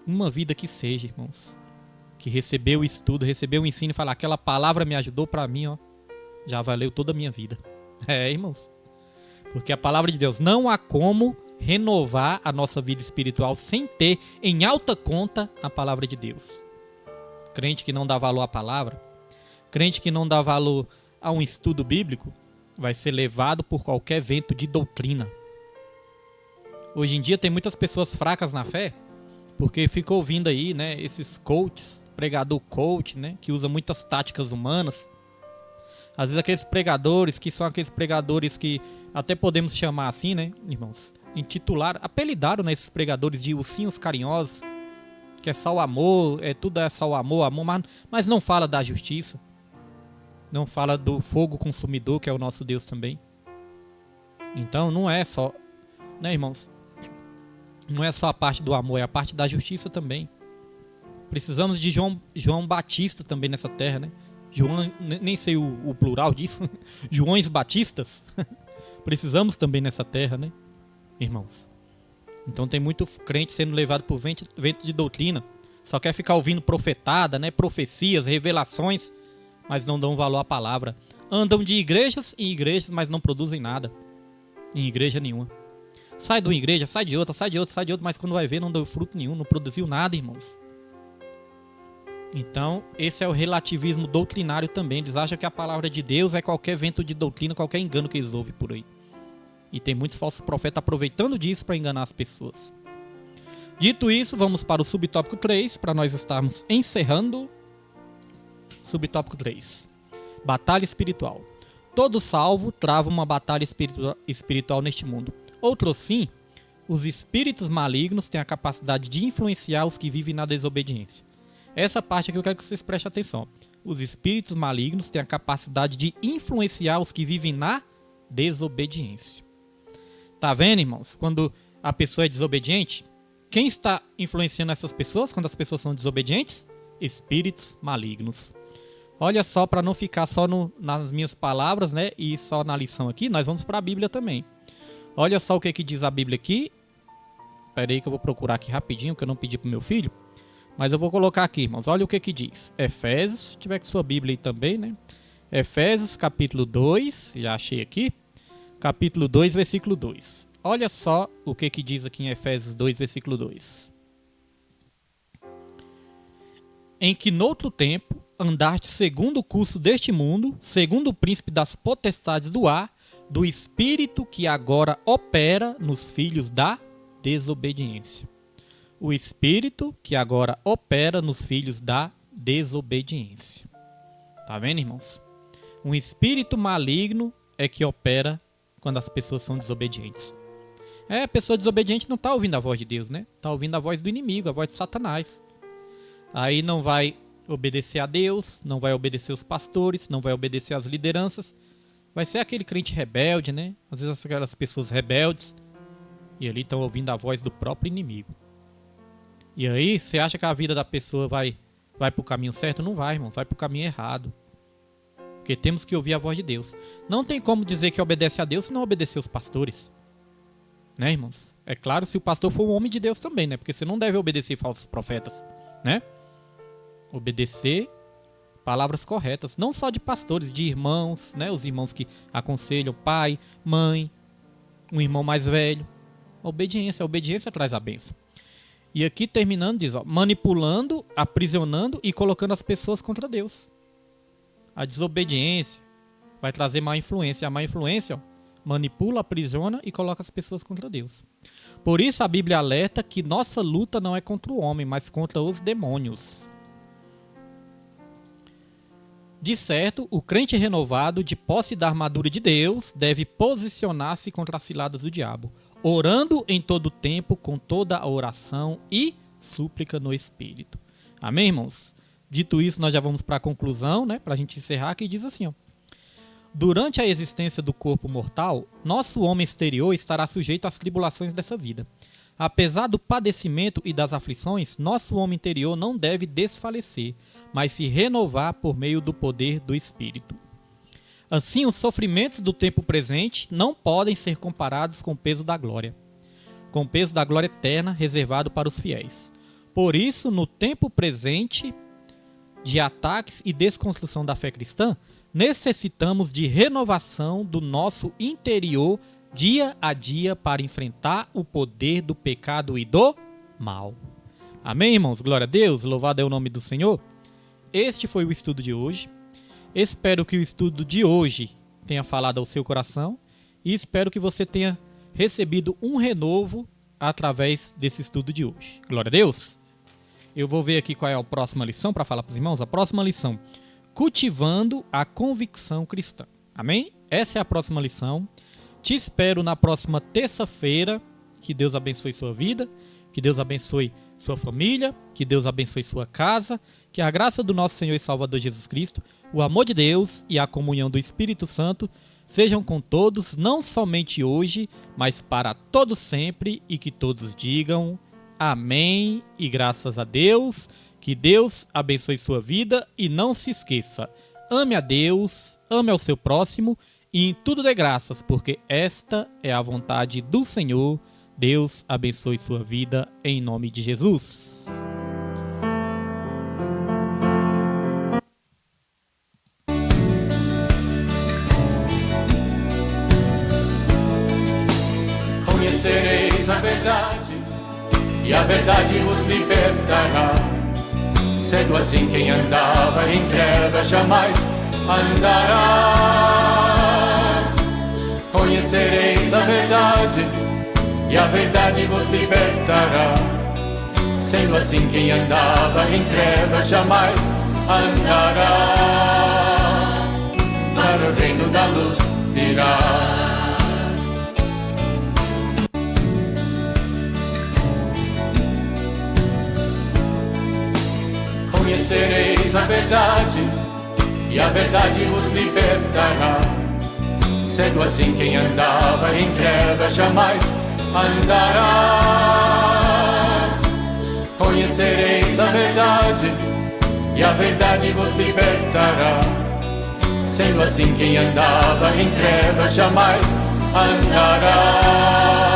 Uma vida que seja, irmãos. Que recebeu o estudo, recebeu o ensino e falar, aquela palavra me ajudou pra mim, ó. Já valeu toda a minha vida. Irmãos. Porque a palavra de Deus, não há como renovar a nossa vida espiritual sem ter em alta conta a palavra de Deus. Crente que não dá valor à palavra, crente que não dá valor a um estudo bíblico, vai ser levado por qualquer vento de doutrina. Hoje em dia tem muitas pessoas fracas na fé, porque fica ouvindo aí, né, esses coaches, pregador coach, né, que usa muitas táticas humanas. Às vezes aqueles pregadores que são aqueles pregadores que até podemos chamar assim, né, irmãos, apelidaram, né, esses pregadores de ursinhos carinhosos, que é só o amor, tudo é só o amor, mas não fala da justiça, não fala do fogo consumidor, que é o nosso Deus também. Então não é só, né, irmãos, não é só a parte do amor, é a parte da justiça também. Precisamos de João Batista também nessa terra, né? João, nem sei o plural disso, Joões Batistas. Precisamos também nessa terra, né, irmãos? Então tem muito crente sendo levado por vento de doutrina. Só quer ficar ouvindo profetada, né, profecias, revelações, mas não dão valor à palavra. Andam de igrejas em igrejas, mas não produzem nada em igreja nenhuma. Sai de uma igreja, sai de outra, mas quando vai ver não deu fruto nenhum, não produziu nada, irmãos. Então, esse é o relativismo doutrinário também. Eles acham que a palavra de Deus é qualquer vento de doutrina, qualquer engano que eles ouvem por aí. E tem muitos falsos profetas aproveitando disso para enganar as pessoas. Dito isso, vamos para o subtópico 3, para nós estarmos encerrando. Subtópico 3. Batalha espiritual. Todo salvo trava uma batalha espiritual neste mundo. Outro sim, os espíritos malignos têm a capacidade de influenciar os que vivem na desobediência. Essa parte aqui eu quero que vocês prestem atenção. Os espíritos malignos têm a capacidade de influenciar os que vivem na desobediência. Tá vendo, irmãos? Quando a pessoa é desobediente, quem está influenciando essas pessoas quando as pessoas são desobedientes? Espíritos malignos. Olha só, para não ficar só nas minhas palavras, né, e só na lição aqui, nós vamos para a Bíblia também. Olha só o que diz a Bíblia aqui. Espera aí que eu vou procurar aqui rapidinho, que eu não pedi para o meu filho. Mas eu vou colocar aqui, irmãos. Olha o que diz. Efésios, se tiver com sua Bíblia aí também, né? Efésios, capítulo 2. Já achei aqui. Capítulo 2, versículo 2. Olha só o que diz aqui em Efésios 2, versículo 2. Em que noutro tempo andaste segundo o curso deste mundo, segundo o príncipe das potestades do ar, do espírito que agora opera nos filhos da desobediência. O espírito que agora opera nos filhos da desobediência. Tá vendo, irmãos? Um espírito maligno é que opera quando as pessoas são desobedientes. A pessoa desobediente não está ouvindo a voz de Deus, né? Está ouvindo a voz do inimigo, a voz de Satanás. Aí não vai obedecer a Deus, não vai obedecer os pastores, não vai obedecer às lideranças. Vai ser aquele crente rebelde, né? Às vezes aquelas pessoas rebeldes. E ali estão ouvindo a voz do próprio inimigo. E aí, você acha que a vida da pessoa vai para o caminho certo? Não vai, irmão. Vai para o caminho errado. Porque temos que ouvir a voz de Deus. Não tem como dizer que obedece a Deus se não obedecer os pastores. Né, irmãos? É claro, se o pastor for um homem de Deus também, né? Porque você não deve obedecer falsos profetas, né? Obedecer palavras corretas. Não só de pastores, de irmãos, né? Os irmãos que aconselham pai, mãe, um irmão mais velho. A obediência traz a bênção. E aqui terminando diz, ó, manipulando, aprisionando e colocando as pessoas contra Deus. A desobediência vai trazer má influência. A má influência, ó, manipula, aprisiona e coloca as pessoas contra Deus. Por isso a Bíblia alerta que nossa luta não é contra o homem, mas contra os demônios. De certo, o crente renovado, de posse da armadura de Deus, deve posicionar-se contra as ciladas do diabo, orando em todo o tempo, com toda a oração e súplica no Espírito. Amém, irmãos? Dito isso, nós já vamos para a conclusão, né? Para a gente encerrar, que diz assim, ó. Durante a existência do corpo mortal, nosso homem exterior estará sujeito às tribulações dessa vida. Apesar do padecimento e das aflições, nosso homem interior não deve desfalecer, mas se renovar por meio do poder do Espírito. Assim, os sofrimentos do tempo presente não podem ser comparados com o peso da glória eterna reservado para os fiéis. Por isso, no tempo presente de ataques e desconstrução da fé cristã, necessitamos de renovação do nosso interior dia a dia para enfrentar o poder do pecado e do mal. Amém, irmãos? Glória a Deus, louvado é o nome do Senhor. Este foi o estudo de hoje. Espero que o estudo de hoje tenha falado ao seu coração e espero que você tenha recebido um renovo através desse estudo de hoje. Glória a Deus. Eu vou ver aqui qual é a próxima lição para falar para os irmãos. A próxima lição, cultivando a convicção cristã. Amém? Essa é a próxima lição. Te espero na próxima terça-feira. Que Deus abençoe sua vida, que Deus abençoe sua família, que Deus abençoe sua casa, que a graça do nosso Senhor e Salvador Jesus Cristo, o amor de Deus e a comunhão do Espírito Santo sejam com todos, não somente hoje, mas para todos sempre, e que todos digam amém e graças a Deus. Que Deus abençoe sua vida e não se esqueça, ame a Deus, ame ao seu próximo e em tudo dê graças, porque esta é a vontade do Senhor. Deus abençoe sua vida em nome de Jesus. Conhecereis a verdade, e a verdade vos libertará. Sendo assim, quem andava em trevas jamais andará. Conhecereis a verdade, e a verdade vos libertará. Sendo assim, quem andava em trevas jamais andará. Para o reino da luz virá. Conhecereis a verdade, e a verdade vos libertará. Sendo assim, quem andava em trevas jamais andará. Conhecereis a verdade, e a verdade vos libertará. Sendo assim, quem andava em trevas jamais andará.